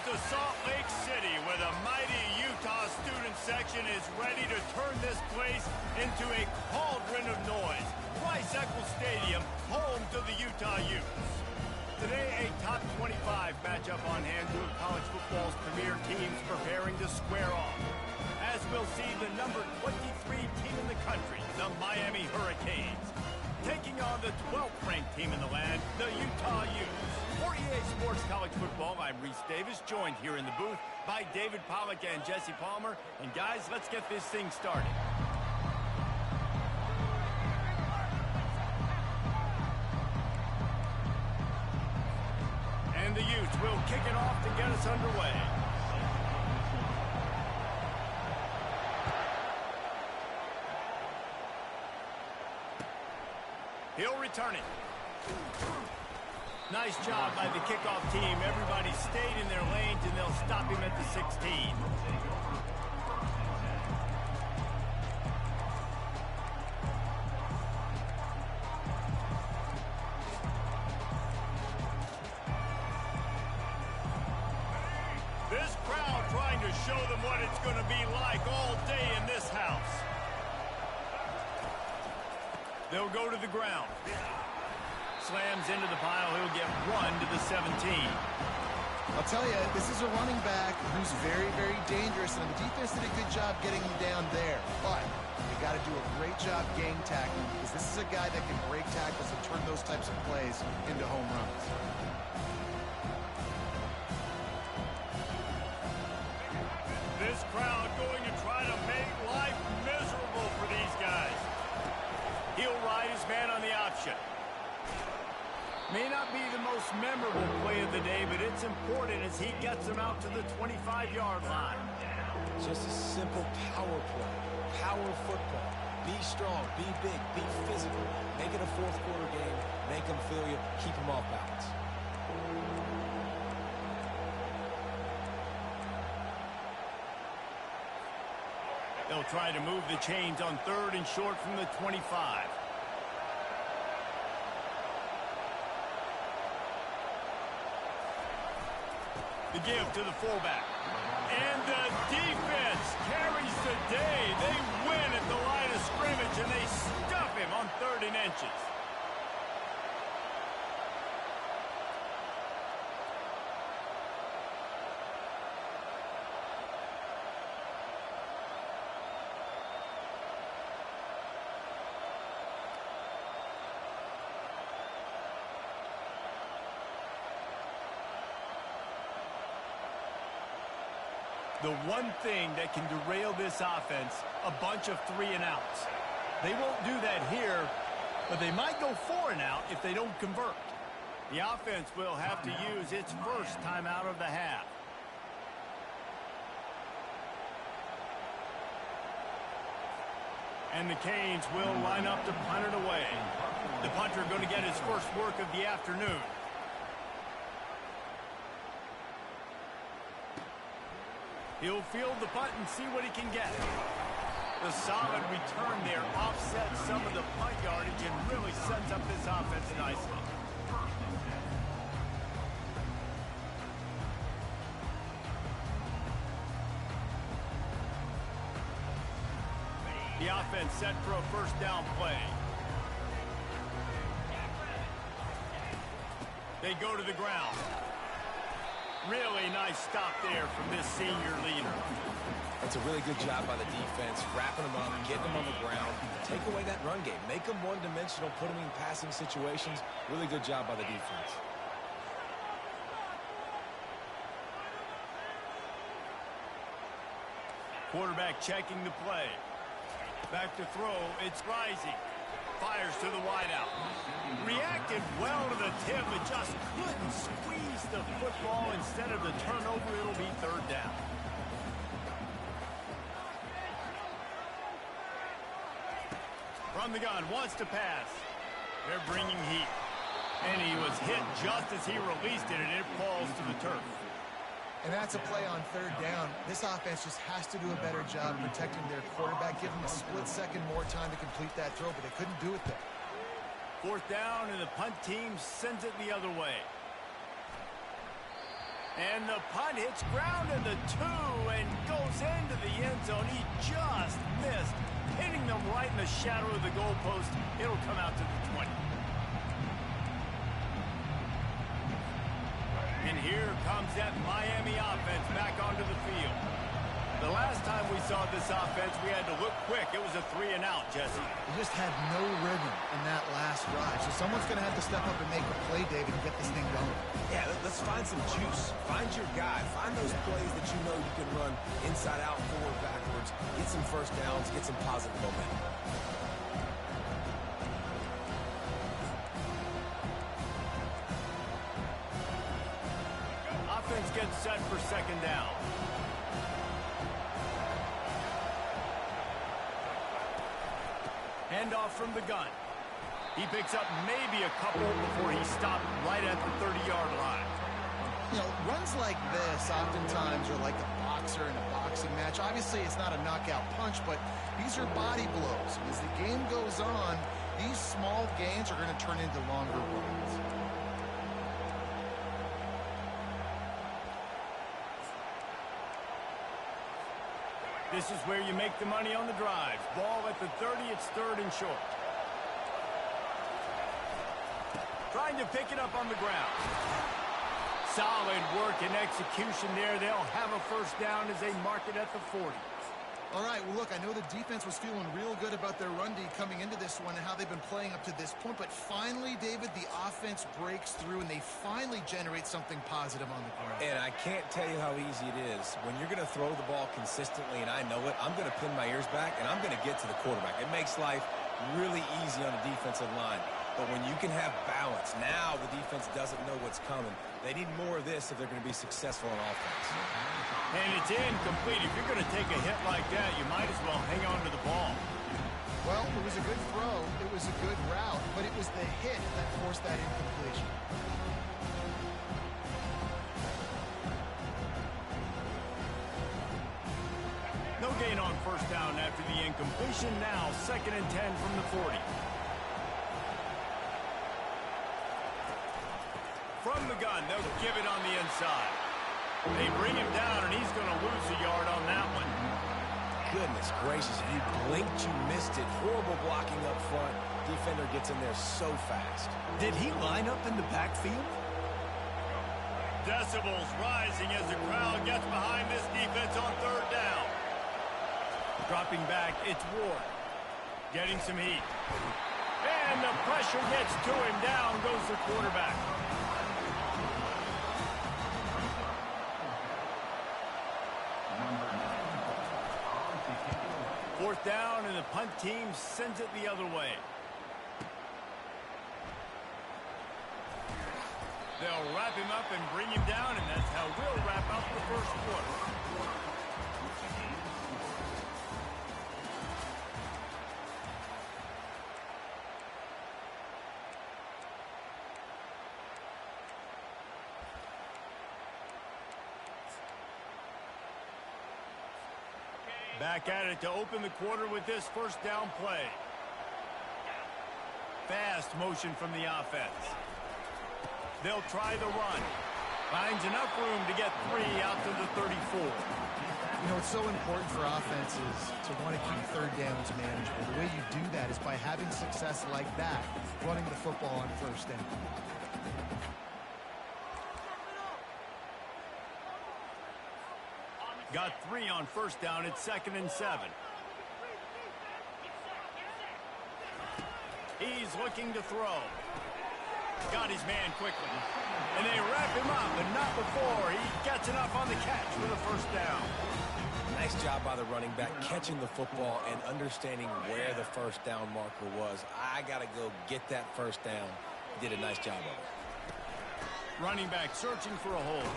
to Salt Lake City, where the mighty Utah student section is ready to turn this place into a cauldron of noise. Rice-Eccles Stadium, home to the Utah Utes. Today, a top 25 matchup on hand, two of college football's premier teams preparing to square off. As we'll see, the number 23 team in the country, the Miami Hurricanes, taking on the 12th ranked team in the land, the Utah Utes. For EA Sports College Football, I'm Reese Davis, joined here in the booth by David Pollack and Jesse Palmer. And guys, let's get this thing started. And the Utes will kick it off to get us underway. He'll return it. Nice job by the kickoff team. Everybody stayed in their lanes, and they'll stop him at the 16. This crowd trying to show them what it's going to be like all day in this house. They'll go to the ground. Slams into the pile. He'll get 1 to the 17. I'll tell you, this is a running back who's very, very dangerous, and the defense did a good job getting him down there. But they got to do a great job game tackling, because this is a guy that can break tackles and turn those types of plays into home runs. This crowd going to try to make life miserable for these guys. He'll ride his man on the option. May not be the most memorable play of the day, but it's important as he gets them out to the 25-yard line. Just a simple power play. Power football. Be strong, be big, be physical. Make it a fourth quarter game. Make them feel you. Keep them off balance. They'll try to move the chains on 3rd and short from the 25. The give to the fullback. And the defense carries the day. They win at the line of scrimmage, and they stuff him on 3rd and inches. The one thing that can derail this offense, a bunch of 3-and-outs. They won't do that here, but they might go 4-and-out if they don't convert. The offense will have to use its first timeout of the half. And the Canes will line up to punt it away. The punter going to get his first work of the afternoon. He'll field the punt and see what he can get. The solid return there offsets some of the punt yardage and really sets up this offense nicely. The offense set for a first down play. They go to the ground. Really nice stop there from this senior leader. That's a really good job by the defense, wrapping them up, getting them on the ground. Take away that run game. Make them one-dimensional, put them in passing situations. Really good job by the defense. Quarterback checking the play. Back to throw. It's Rising. Fires to the wideout. Reacted well to the tip, but just couldn't squeeze the football. Instead of the turnover, it'll be 3rd down. From the gun, wants to pass. They're bringing heat. And he was hit just as he released it, and it falls to the turf. And that's a play on 3rd down. This offense just has to do a better job protecting their quarterback, give him a split second more time to complete that throw, but they couldn't do it there. 4th down, and the punt team sends it the other way. And the punt hits ground in the 2 and goes into the end zone. He just missed, hitting them right in the shadow of the goalpost. It'll come out to the 20. And here comes that Miami offense back onto the field. The last time we saw this offense, we had to look quick. It was a 3-and-out, Jesse. He just had no rhythm in that last drive. So someone's going to have to step up and make a play, David, and get this thing going. Yeah, let's find some juice. Find your guy. Find those plays that you know you can run inside out, forward, backwards. Get some first downs. Get some positive momentum. Offense gets set for second down. Handoff from the gun. He picks up maybe a couple before he stopped right at the 30-yard line. You know, runs like this oftentimes are like a boxer in a boxing match. Obviously, it's not a knockout punch, but these are body blows. And as the game goes on, these small gains are going to turn into longer runs. This is where you make the money on the drive. Ball at the 30, it's 3rd and short. Trying to pick it up on the ground. Solid work and execution there. They'll have a first down as they mark it at the 40. All right, well, look, I know the defense was feeling real good about their run D coming into this one and how they've been playing up to this point, but finally, David, the offense breaks through and they finally generate something positive on the ground. And I can't tell you how easy it is. When you're going to throw the ball consistently, and I know it, I'm going to pin my ears back, and I'm going to get to the quarterback. It makes life really easy on the defensive line. But when you can have balance, now the defense doesn't know what's coming. They need more of this if they're going to be successful on offense. And it's incomplete. If you're going to take a hit like that, you might as well hang on to the ball. Well, it was a good throw. It was a good route, but it was the hit that forced that incompletion. No gain on first down after the incompletion. Now 2nd and 10 from the 40. From the gun, they'll give it on the inside. They bring him down, and he's going to lose a yard on that one. Goodness gracious, if you blinked, you missed it. Horrible blocking up front. Defender gets in there so fast. Did he line up in the backfield? Decibels rising as the crowd gets behind this defense on 3rd down. Dropping back, it's Ward. Getting some heat. And the pressure gets to him. Down goes the quarterback. Fourth down, and the punt team sends it the other way. They'll wrap him up and bring him down, and that's how we'll wrap up the first quarter. Back at it to open the quarter with this first down play. Fast motion from the offense. They'll try the run. Finds enough room to get 3 out to the 34. You know, it's so important for offenses to want to keep 3rd downs manageable. The way you do that is by having success like that, running the football on 1st down. Got 3 on first down. It's 2nd and 7. He's looking to throw. Got his man quickly. And they wrap him up, but not before he gets enough on the catch for the first down. Nice job by the running back, catching the football and understanding where the first down marker was. I got to go get that first down. He did a nice job of it. Running back searching for a hole.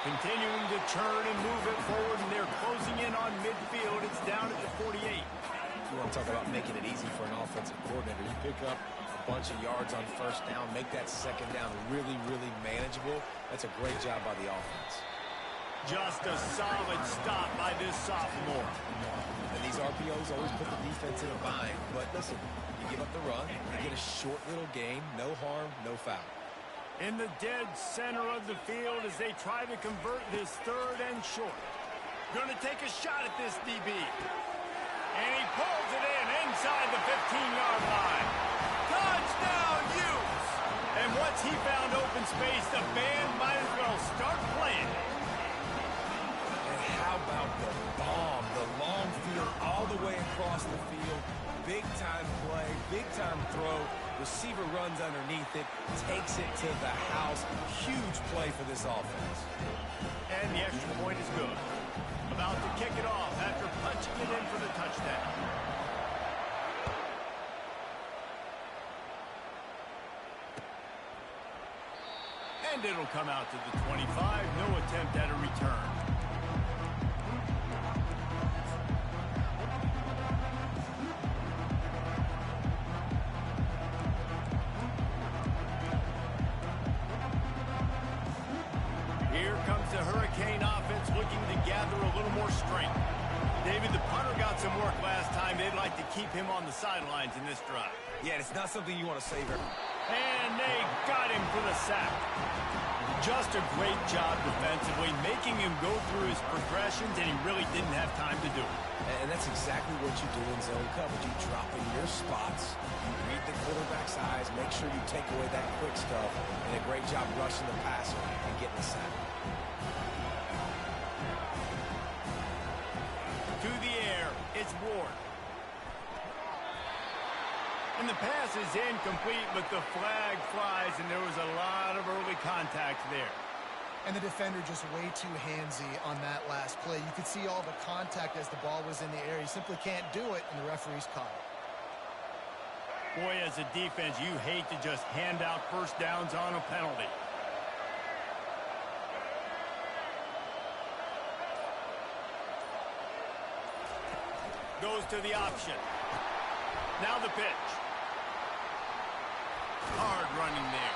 Continuing to turn and move it forward, and they're closing in on midfield. It's down at the 48. You want to talk about making it easy for an offensive coordinator. You pick up a bunch of yards on first down, make that second down really, really manageable. That's a great job by the offense. Just a solid stop by this sophomore. And these RPOs always put the defense in a bind. But listen, you give up the run, you get a short little gain, no harm, no foul. In the dead center of the field as they try to convert this 3rd and short. Going to take a shot at this DB. And he pulls it in inside the 15-yard line. Touchdown, Utes! And once he found open space, the band might as well start playing. And how about the bomb? The long field all the way across the field. Big-time play, big-time throw. Receiver runs underneath it, takes it to the house. Huge play for this offense. And the extra point is good. About to kick it off after punching it in for the touchdown. And it'll come out to the 25. No attempt at a return. Here comes the Hurricane offense looking to gather a little more strength. David, the punter got some work last time. They'd like to keep him on the sidelines in this drive. Yeah, it's not something you want to savor. And they got him for the sack. Just a great job defensively, making him go through his progressions, and he really didn't have time to do it. And that's exactly what you do in zone coverage. You drop in your spots, you read the quarterback's eyes, make sure you take away that quick stuff, and a great job rushing the passer and getting the sack. To the air, it's Ward. And the pass is incomplete, but the flag flies, and there was a lot of early contact there. And the defender just way too handsy on that last play. You could see all the contact as the ball was in the air. He simply can't do it, and the referee's caught it. Boy, as a defense, you hate to just hand out first downs on a penalty. Goes to the option. Now the pitch. Hard running there.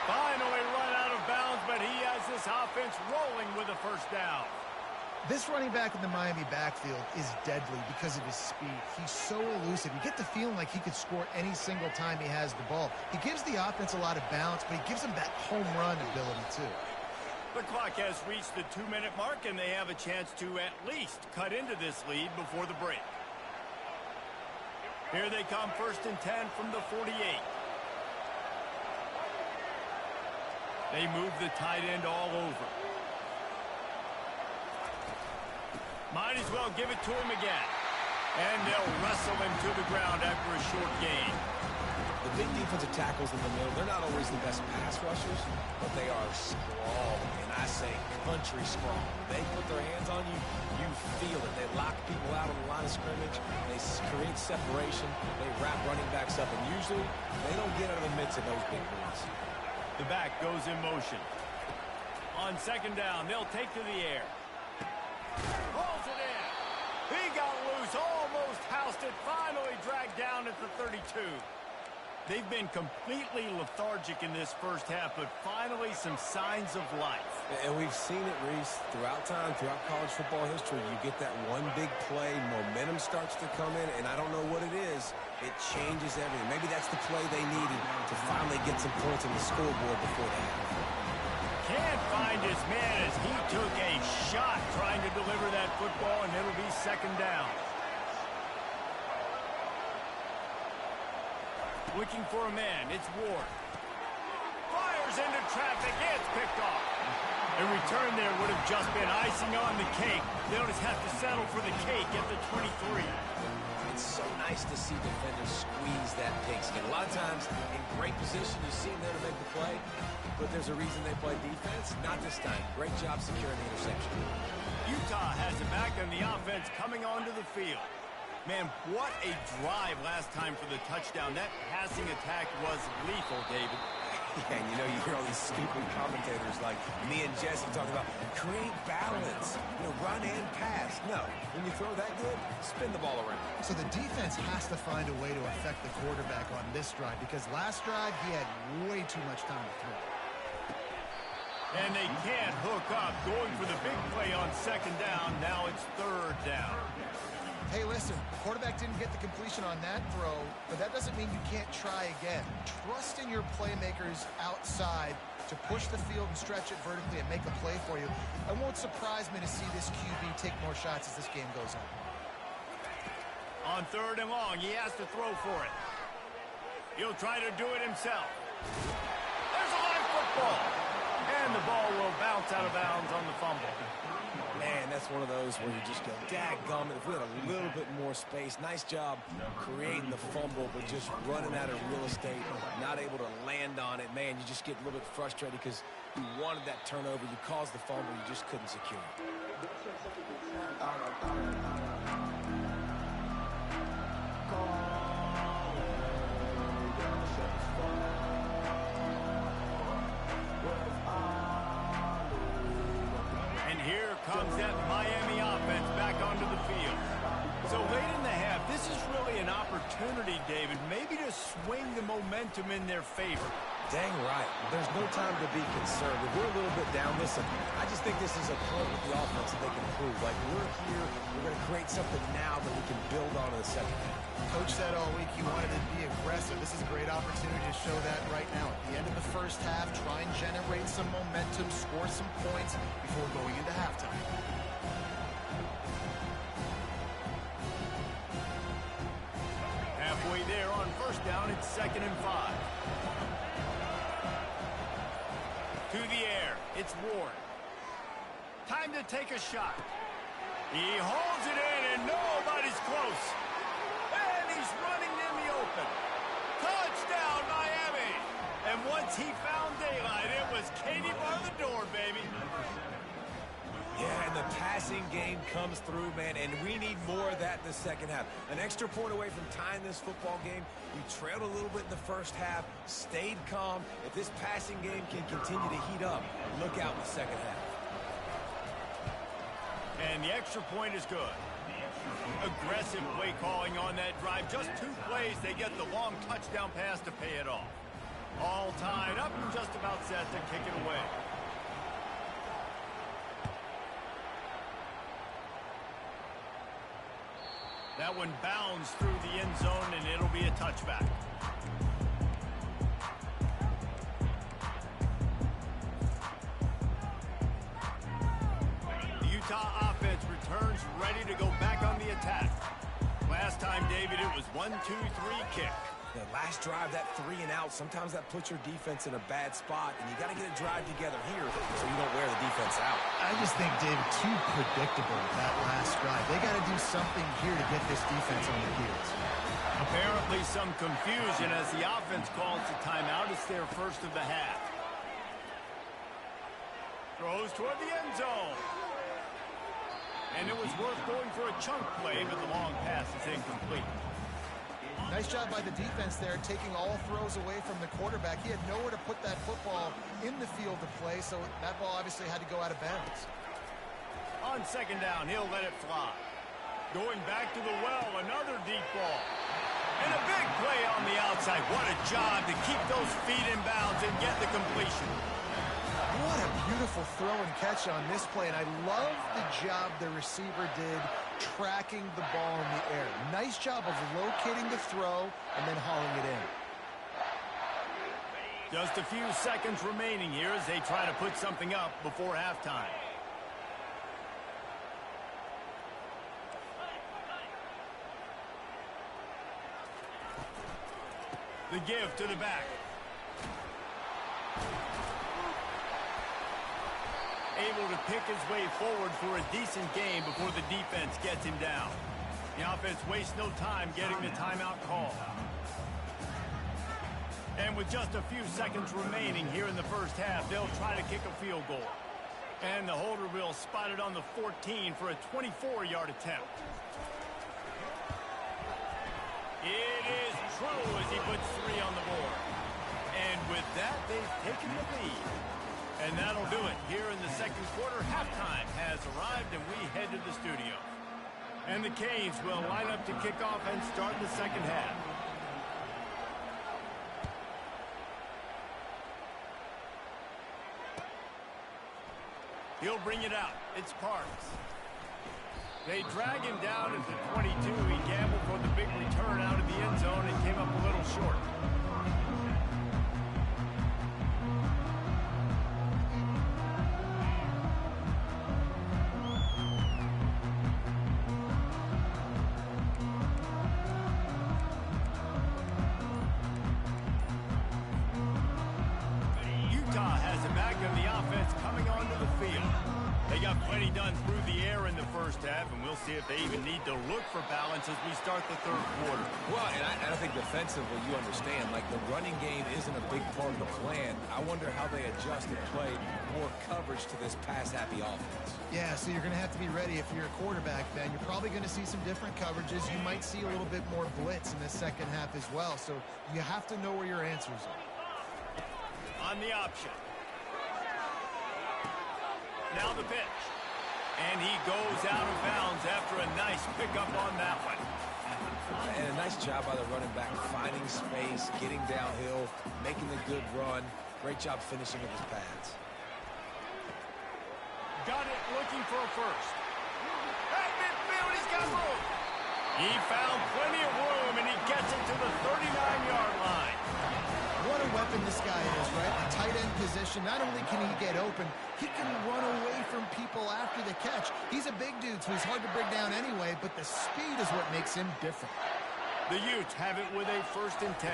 Finally run out of bounds, but he has this offense rolling with a first down. This running back in the Miami backfield is deadly because of his speed. He's so elusive. You get the feeling like he could score any single time he has the ball. He gives the offense a lot of balance, but he gives them that home run ability too. The clock has reached the 2-minute mark, and they have a chance to at least cut into this lead before the break. Here they come, 1st and 10 from the 48. They move the tight end all over. Might as well give it to him again. And they'll wrestle him to the ground after a short gain. The big defensive tackles in the middle, they're not always the best pass rushers, but they are strong, and I say country strong. They put their hands on you, you feel it. They lock people out on the line of scrimmage. They create separation. They wrap running backs up, and usually they don't get out of the midst of those big boys. The back goes in motion. On 2nd down, they'll take to the air. Rolls it in. He got loose, almost housed it, finally dragged down at the 32. They've been completely lethargic in this first half, but finally some signs of life. And we've seen it, Reese, throughout time, throughout college football history. You get that one big play, momentum starts to come in, and I don't know what it is. It changes everything. Maybe that's the play they needed to finally get some points on the scoreboard before the half. Can't find his man as he took a shot trying to deliver that football, and it'll be 2nd down. Looking for a man, it's Ward. Fires into traffic, it's picked off. A return there would have just been icing on the cake. They'll just have to settle for the cake at the 23. It's so nice to see defenders squeeze that pigskin. A lot of times, in great position, you see them there to make the play, but there's a reason they play defense. Not this time. Great job securing the interception. Utah has it back, and the offense coming onto the field. Man, what a drive last time for the touchdown. That passing attack was lethal, David. Yeah, and you know, you hear all these stupid commentators like me and Jesse talking about create balance, run and pass. No, when you throw that good, spin the ball around. So the defense has to find a way to affect the quarterback on this drive, because last drive he had way too much time to throw. And they can't hook up, going for the big play on 2nd down. Now it's 3rd down. Hey, listen, the quarterback didn't get the completion on that throw, but that doesn't mean you can't try again. Trust in your playmakers outside to push the field and stretch it vertically and make a play for you. It won't surprise me to see this QB take more shots as this game goes on. On 3rd and long, he has to throw for it. He'll try to do it himself. There's a live football. And the ball will bounce out of bounds on the fumble. Man, that's one of those where you just go, dadgummit, if we had a little bit more space. Nice job creating the fumble, but just running out of real estate, not able to land on it. Man, you just get a little bit frustrated because you wanted that turnover. You caused the fumble. You just couldn't secure it. Here comes that Miami offense back onto the field. So late in the half, this is really an opportunity, David, maybe to swing the momentum in their favor. Dang right. There's no time to be concerned. If we're a little bit down, listen, I just think this is a point with the offense that they can prove. Like, we're here, we're going to create something now that we can build on in the second half. Coach said all week he wanted to be aggressive. This is a great opportunity to show that right now. At the end of the first half, try and generate some momentum, score some points before going into halftime. Halfway there on 1st down, it's 2nd and 5. To the air, it's Ward. Time to take a shot. He holds it in and nobody's close. And he's running in the open. Touchdown, Miami. And once he found daylight, it was Katie bar the door, baby. Yeah, and the passing game comes through, man, and we need more of that in the second half. An extra point away from tying this football game. You trailed a little bit in the first half, stayed calm. If this passing game can continue to heat up, look out in the second half. And the extra point is good. Aggressive play calling on that drive. Just 2 plays, they get the long touchdown pass to pay it off. All tied up and just about set to kick it away. That one bounds through the end zone, and it'll be a touchback. The Utah offense returns ready to go back on the attack. Last time, David, it was 1-2-3 kick. The last drive, that 3 and out, sometimes that puts your defense in a bad spot, and you got to get a drive together here so you don't wear the defense out. I just think, David, too predictable that last drive. They got to do something here to get this defense on their heels. Apparently some confusion as the offense calls the timeout. It's their first of the half. Throws toward the end zone. And it was worth going for a chunk play, but the long pass is incomplete. Nice job by the defense there, taking all throws away from the quarterback. He had nowhere to put that football in the field to play, so that ball obviously had to go out of bounds. On 2nd down, he'll let it fly. Going back to the well, another deep ball. And a big play on the outside. What a job to keep those feet in bounds and get the completion. What a beautiful throw and catch on this play, and I love the job the receiver did tracking the ball in the air. Nice job of locating the throw and then hauling it in. Just a few seconds remaining here as they try to put something up before halftime. The give to the back. Able to pick his way forward for a decent game before the defense gets him down. The offense wastes no time getting the timeout call. And with just a few seconds remaining here in the first half, they'll try to kick a field goal. And the holder will spot it on the 14 for a 24-yard attempt. It is true as he puts 3 on the board. And with that, they've taken the lead. And that'll do it here in the second quarter. Halftime has arrived, and we head to the studio. And the Canes will line up to kick off and start the second half. He'll bring it out. It's Parks. They drag him down at the 22. He gambled for the big return out of the end zone and came up a little short. Utah has it back on the offense coming onto the field. They got plenty done through the air in the first half, and we'll see if they even need to look for balance as we start the third quarter. Well, and I think defensively, you understand, like the running game isn't a big part of the plan. I wonder how they adjust and play more coverage to this pass-happy offense. Yeah, so you're going to have to be ready if you're a quarterback, Ben. You're probably going to see some different coverages. You might see a little bit more blitz in the second half as well, so you have to know where your answers are. On the option. Now the pitch. And he goes out of bounds after a nice pickup on that one. And a nice job by the running back, finding space, getting downhill, making the good run. Great job finishing with his pads. Got it looking for a first. At midfield, he's got room. He found plenty of room, and he gets it to the 39-yard line. What a weapon this guy is, right? A tight end position. Not only can he get open, he can run away from people after the catch. He's a big dude, so he's hard to bring down anyway, but the speed is what makes him different. The Utes have it with a 1st and 10.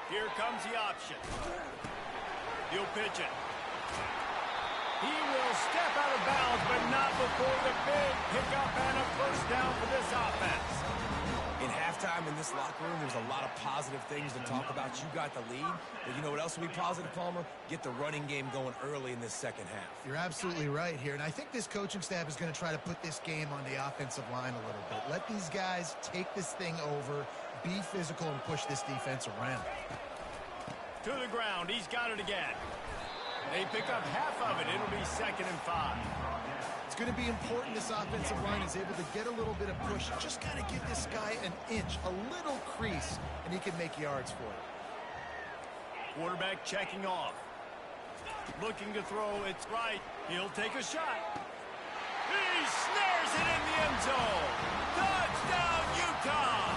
Here comes the option. He'll pitch it. He will step out of bounds, but not before the big pickup and a first down for this offense. In halftime in this locker room, there's a lot of positive things to talk about. You got the lead, but you know what else will be positive, Palmer? Get the running game going early in this second half. You're absolutely right here, and I think this coaching staff is going to try to put this game on the offensive line a little bit. Let these guys take this thing over, be physical, and push this defense around. To the ground, he's got it again. They pick up half of it. It'll be 2nd and 5. It's going to be important this offensive line is able to get a little bit of push. Just got to give this guy an inch, a little crease, and he can make yards for it. Quarterback checking off. Looking to throw. It's right. He'll take a shot. He snares it in the end zone. Touchdown, Utah!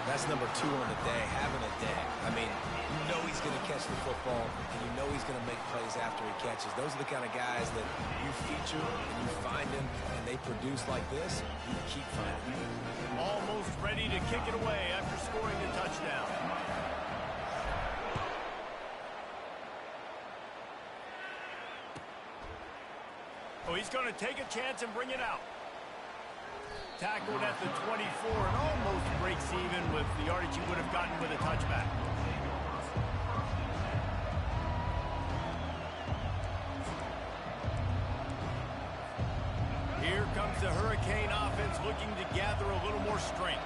That's number 2 on the day, having a day. I mean, you know he's going to catch the football, and you know he's going to make plays after he catches. Those are the kind of guys that you feature and you find them, and they produce like this, you keep finding them. Almost ready to kick it away after scoring the touchdown. Oh, he's going to take a chance and bring it out. Tackled at the 24 and almost breaks even with the yardage he would have gotten with a touchback. Here comes the Hurricane offense looking to gather a little more strength.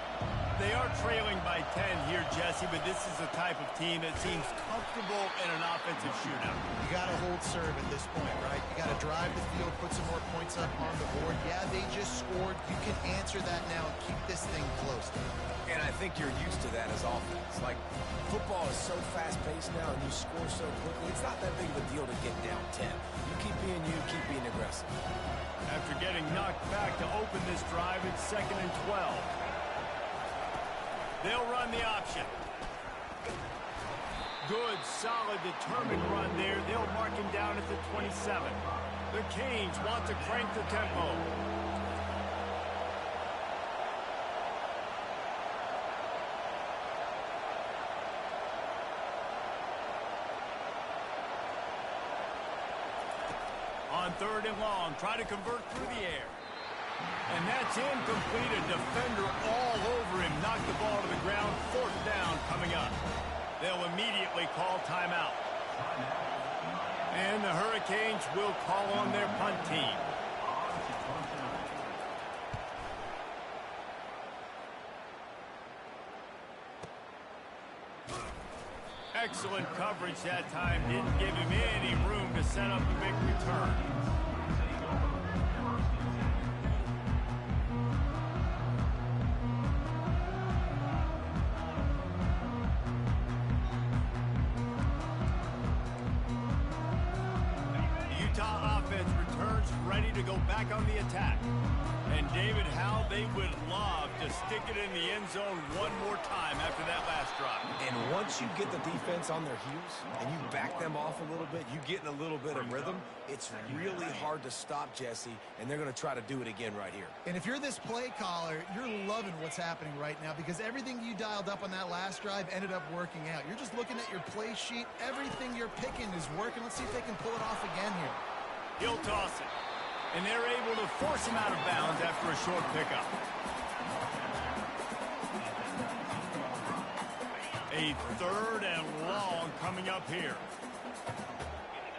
They are trailing by 10 here, Jesse, but this is the type of team that seems comfortable in an offensive shootout. You got to hold serve at this point, right? You got to drive the field, put some more points up on the board. Yeah, they just scored. You can answer that now and keep this thing close. And I think you're used to that as offense. Like, football is so fast-paced now and you score so quickly, it's not that big of a deal to get down 10. You keep being you, keep being aggressive. After getting knocked back to open this drive, it's 2nd and 12. They'll run the option. Good, solid, determined run there. They'll mark him down at the 27. The Canes want to crank the tempo. On 3rd and long, try to convert through the air. And that's incomplete. A defender all over him. Knocked the ball to the ground. 4th down coming up. They'll immediately call timeout. And the Hurricanes will call on their punt team. Excellent coverage that time. Didn't give him any room to set up a big return. offense returns ready to go back on the attack. And David, how they would love to stick it in the end zone one more time after that last drive. And once you get the defense on their heels and you back them off a little bit, you get in a little bit of rhythm, it's really hard to stop, Jesse, and they're going to try to do it again right here. And if you're this play caller, you're loving what's happening right now because everything you dialed up on that last drive ended up working out. You're just looking at your play sheet. Everything you're picking is working. Let's see if they can pull it off again here. He'll toss it. And they're able to force him out of bounds after a short pickup. A 3rd and long coming up here.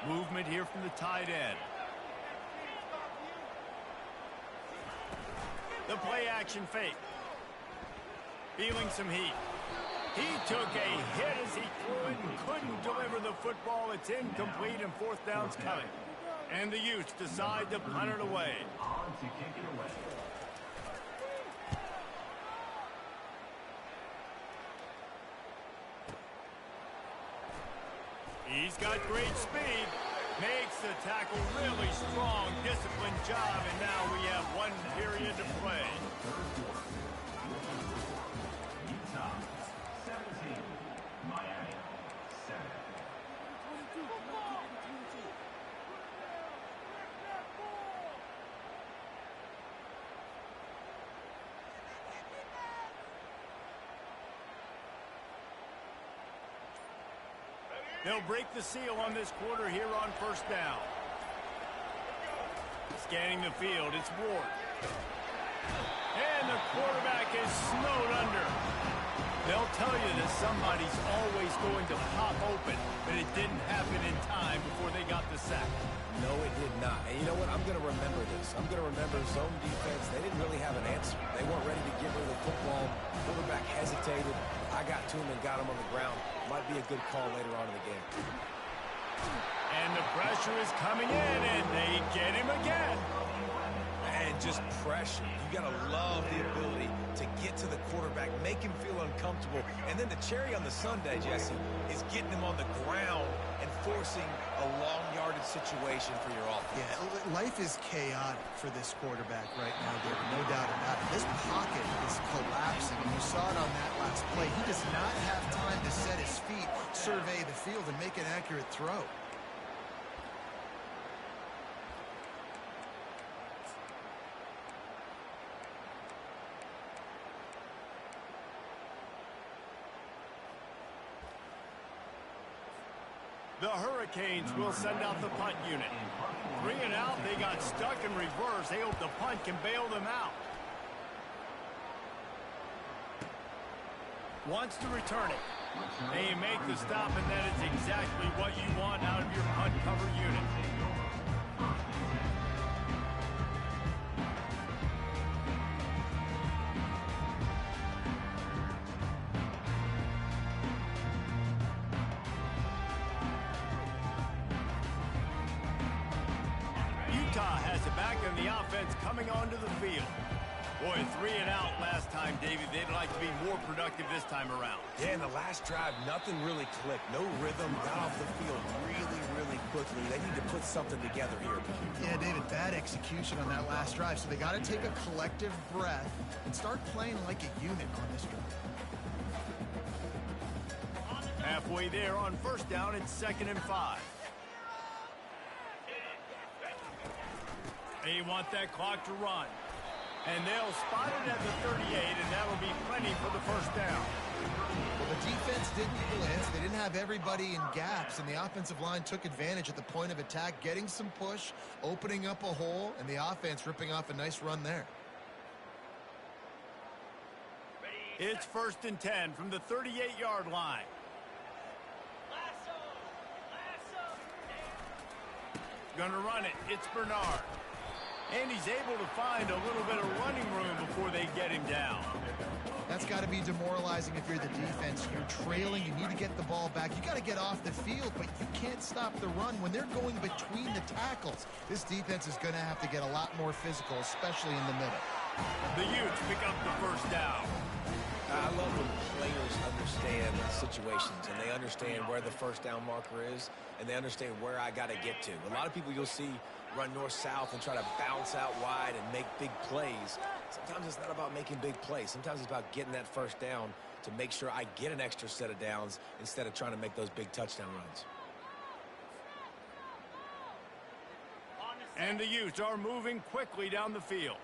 Movement here from the tight end. The play action fake. Feeling some heat. He took a hit as he threw it and couldn't deliver the football. It's incomplete and 4th down's coming. And the Utes decide to punt it away. He's got great speed. Makes the tackle really strong. Disciplined job. And now we have 1 period to play. They'll break the seal on this quarter here on 1st down. Scanning the field, it's Ward. And the quarterback is snowed under. They'll tell you that somebody's always going to pop open, but it didn't happen in time before they got the sack. No, it did not. And you know what? I'm going to remember this. I'm going to remember zone defense. They didn't really have an answer. They weren't ready to get rid of the football. Quarterback hesitated. I got to him and got him on the ground. Might be a good call later on in the game. And the pressure is coming in, and they get him again. And just pressure. You got to love the ability to get to the quarterback, make him feel uncomfortable. And then the cherry on the sundae, Jesse, is getting him on the ground and forcing a long yardage situation for your offense. Yeah, life is chaotic for this quarterback right now, David, no doubt about it. This pocket is collapsing, and you saw it on that last play. He does not have time to set his feet, survey the field, and make an accurate throw. The Hurricanes will send out the punt unit. 3 and out, they got stuck in reverse. They hope the punt can bail them out. Wants to return it. They make the stop, and that is exactly what you want out of your punt cover unit. Has it back in the offense coming onto the field. Boy, 3 and out last time, David. They'd like to be more productive this time around. Yeah, in the last drive, nothing really clicked. No rhythm, got off the field really quickly. They need to put something together here. Yeah, David, bad execution on that last drive. So they got to take a collective breath and start playing like a unit on this drive. Halfway there on 1st down, it's 2nd and 5. They want that clock to run. And they'll spot it at the 38, and that'll be plenty for the 1st down. Well, the defense didn't blitz. They didn't have everybody in gaps, and the offensive line took advantage at the point of attack, getting some push, opening up a hole, and the offense ripping off a nice run there. It's 1st and 10 from the 38-yard line. Gonna run it. It's Bernard. And he's able to find a little bit of running room before they get him down. That's got to be demoralizing if you're the defense. You're trailing. You need to get the ball back. You got to get off the field, but you can't stop the run when they're going between the tackles. This defense is going to have to get a lot more physical, especially in the middle. The Utes pick up the first down. I love when players understand situations and they understand where the first down marker is and they understand where I got to get to. A lot of people you'll see run north-south and try to bounce out wide and make big plays. Sometimes it's not about making big plays. Sometimes it's about getting that first down to make sure I get an extra set of downs instead of trying to make those big touchdown runs. And the Utes are moving quickly down the field.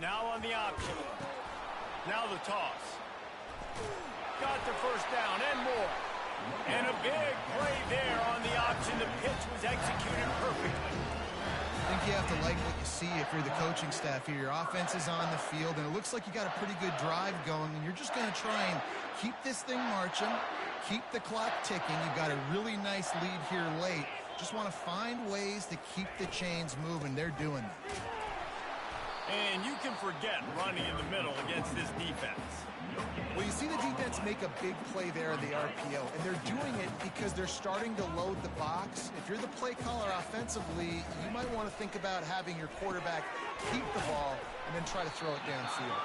Now on the option. Now the toss. Got the first down and more. And a big play there on the option. The pitch was executed perfectly. I think you have to like what you see if you're the coaching staff here. Your offense is on the field, and it looks like you got a pretty good drive going, and you're just going to try and keep this thing marching, keep the clock ticking. You've got a really nice lead here late. Just want to find ways to keep the chains moving. They're doing that. And you can forget running in the middle against this defense. Well, you see the defense make a big play there in the RPO, and they're doing it because they're starting to load the box. If you're the play caller offensively, you might want to think about having your quarterback keep the ball and then try to throw it downfield.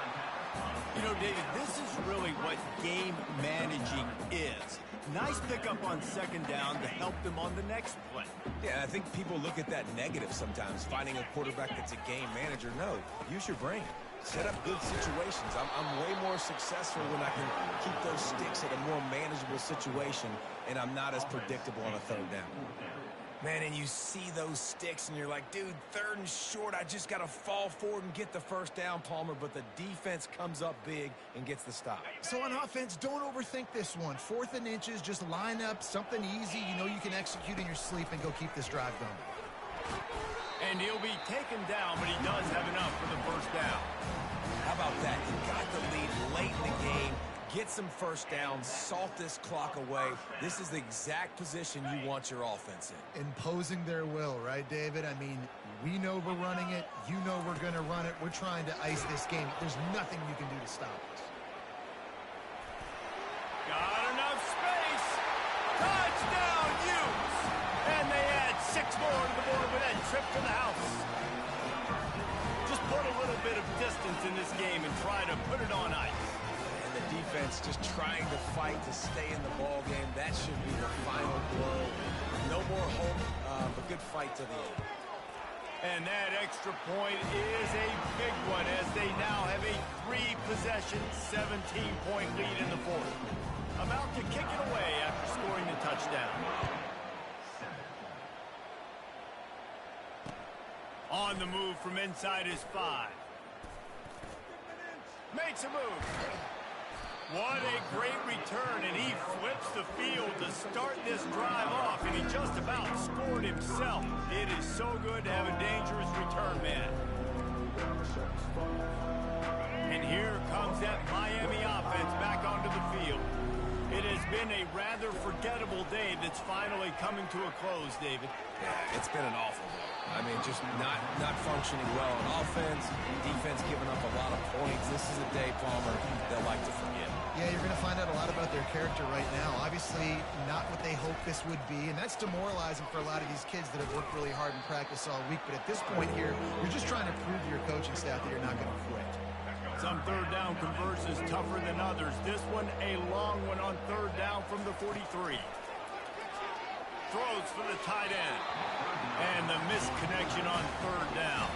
You know, David, this is really what game managing is. Nice pickup on second down to help them on the next play. Yeah, I think people look at that negative sometimes, finding a quarterback that's a game manager. No, use your brain. Set up good situations. I'm way more successful when I can keep those sticks at a more manageable situation, and I'm not as predictable on a third down. Man, and you see those sticks, and you're like, dude, third and short, I just got to fall forward and get the first down, Palmer, but the defense comes up big and gets the stop. So on offense, don't overthink this one. 4th and inches, just line up something easy you know you can execute in your sleep and go keep this drive going. And he'll be taken down, but he does have enough for the first down. How about that? You got the lead late in the game. Get some first downs, salt this clock away. This is the exact position you want your offense in. Imposing their will, right, David? I mean, we know we're running it. You know we're going to run it. We're trying to ice this game. There's nothing you can do to stop us. Got enough space. Touchdown, Utes. And they add 6 more to the board with that trip to the house. Just put a little bit of distance in this game and try to put it on ice. And the defense just trying to fight to stay in the ball game. That should be the final blow. No more hope, but good fight to the end. And that extra point is a big one as they now have a 3-possession, 17-point lead in the 4th. About to kick it away after scoring the touchdown. On the move from inside his 5. Makes a move. What a great return, and he flips the field to start this drive off, and he just about scored himself. It is so good to have a dangerous return man. And here comes that Miami offense back onto the field. It has been a rather forgettable day that's finally coming to a close, David. Yeah, it's been an awful day. I mean, just not functioning well on offense, defense giving up a lot of points. This is a day, Palmer, they'll like to forget. Yeah, you're going to find out a lot about their character right now. Obviously, not what they hoped this would be, and that's demoralizing for a lot of these kids that have worked really hard in practice all week. But at this point here, you're just trying to prove to your coaching staff that you're not going to quit. Some third down conversions tougher than others. This one, a long one on third down from the 43. Throws for the tight end. And the missed connection on third down.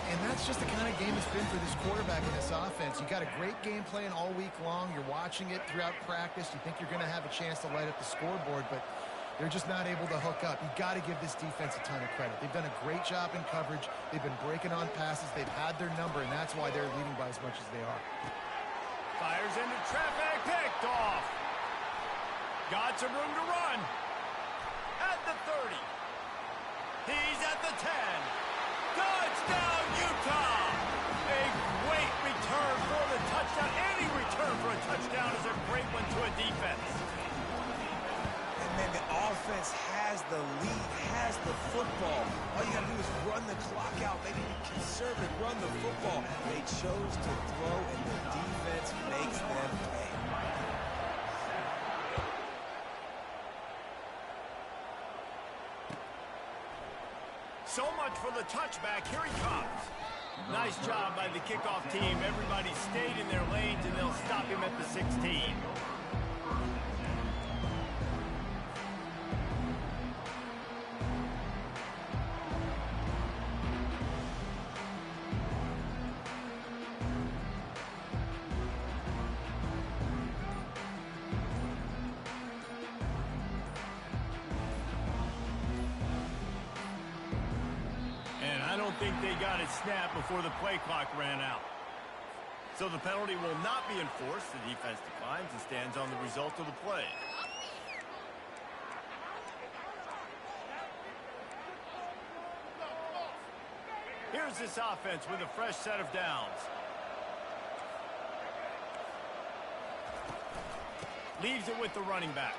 And that's just the kind of game it's been for this quarterback and this offense. You got a great game plan all week long. You're watching it throughout practice. You think you're going to have a chance to light up the scoreboard, but they're just not able to hook up. You got to give this defense a ton of credit. They've done a great job in coverage. They've been breaking on passes. They've had their number, and that's why they're leading by as much as they are. Fires into traffic, picked off. Got some room to run. At the 30. He's at the 10. Touchdown, Utah! A great return for the touchdown. Any return for a touchdown is a great one to a defense. And man, the offense has the lead, has the football. All you got to do is run the clock out, maybe be conservative, run the football. They chose to throw, and the defense makes them pay. So much for the touchback. Here he comes. Nice job by the kickoff team. Everybody stayed in their lanes, and they'll stop him at the 16. I don't think they got it snapped before the play clock ran out. So the penalty will not be enforced. The defense declines and stands on the result of the play. Here's this offense with a fresh set of downs. Leaves it with the running back.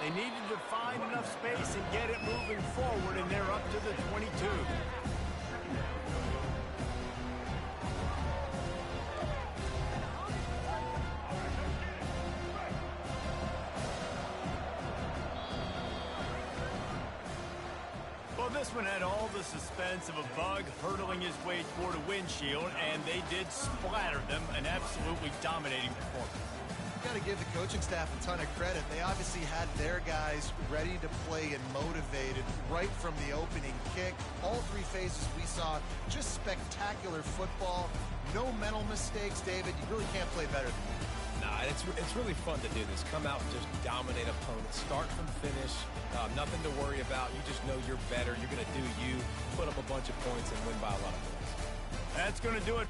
They needed to find enough space and get it moving forward, and they're up to the 22. Well, this one had all the suspense of a bug hurtling his way toward a windshield, and they did splatter them, an absolutely dominating performance. Got to give the coaching staff a ton of credit. They obviously had their guys ready to play and motivated right from the opening kick. All three phases we saw just spectacular football. No mental mistakes, David. You really can't play better than that. Nah, it's really fun to do this. Come out and just dominate opponents. Start from finish. Nothing to worry about. You just know you're better. You're going to do you, put up a bunch of points, and win by a lot of points. That's going to do it.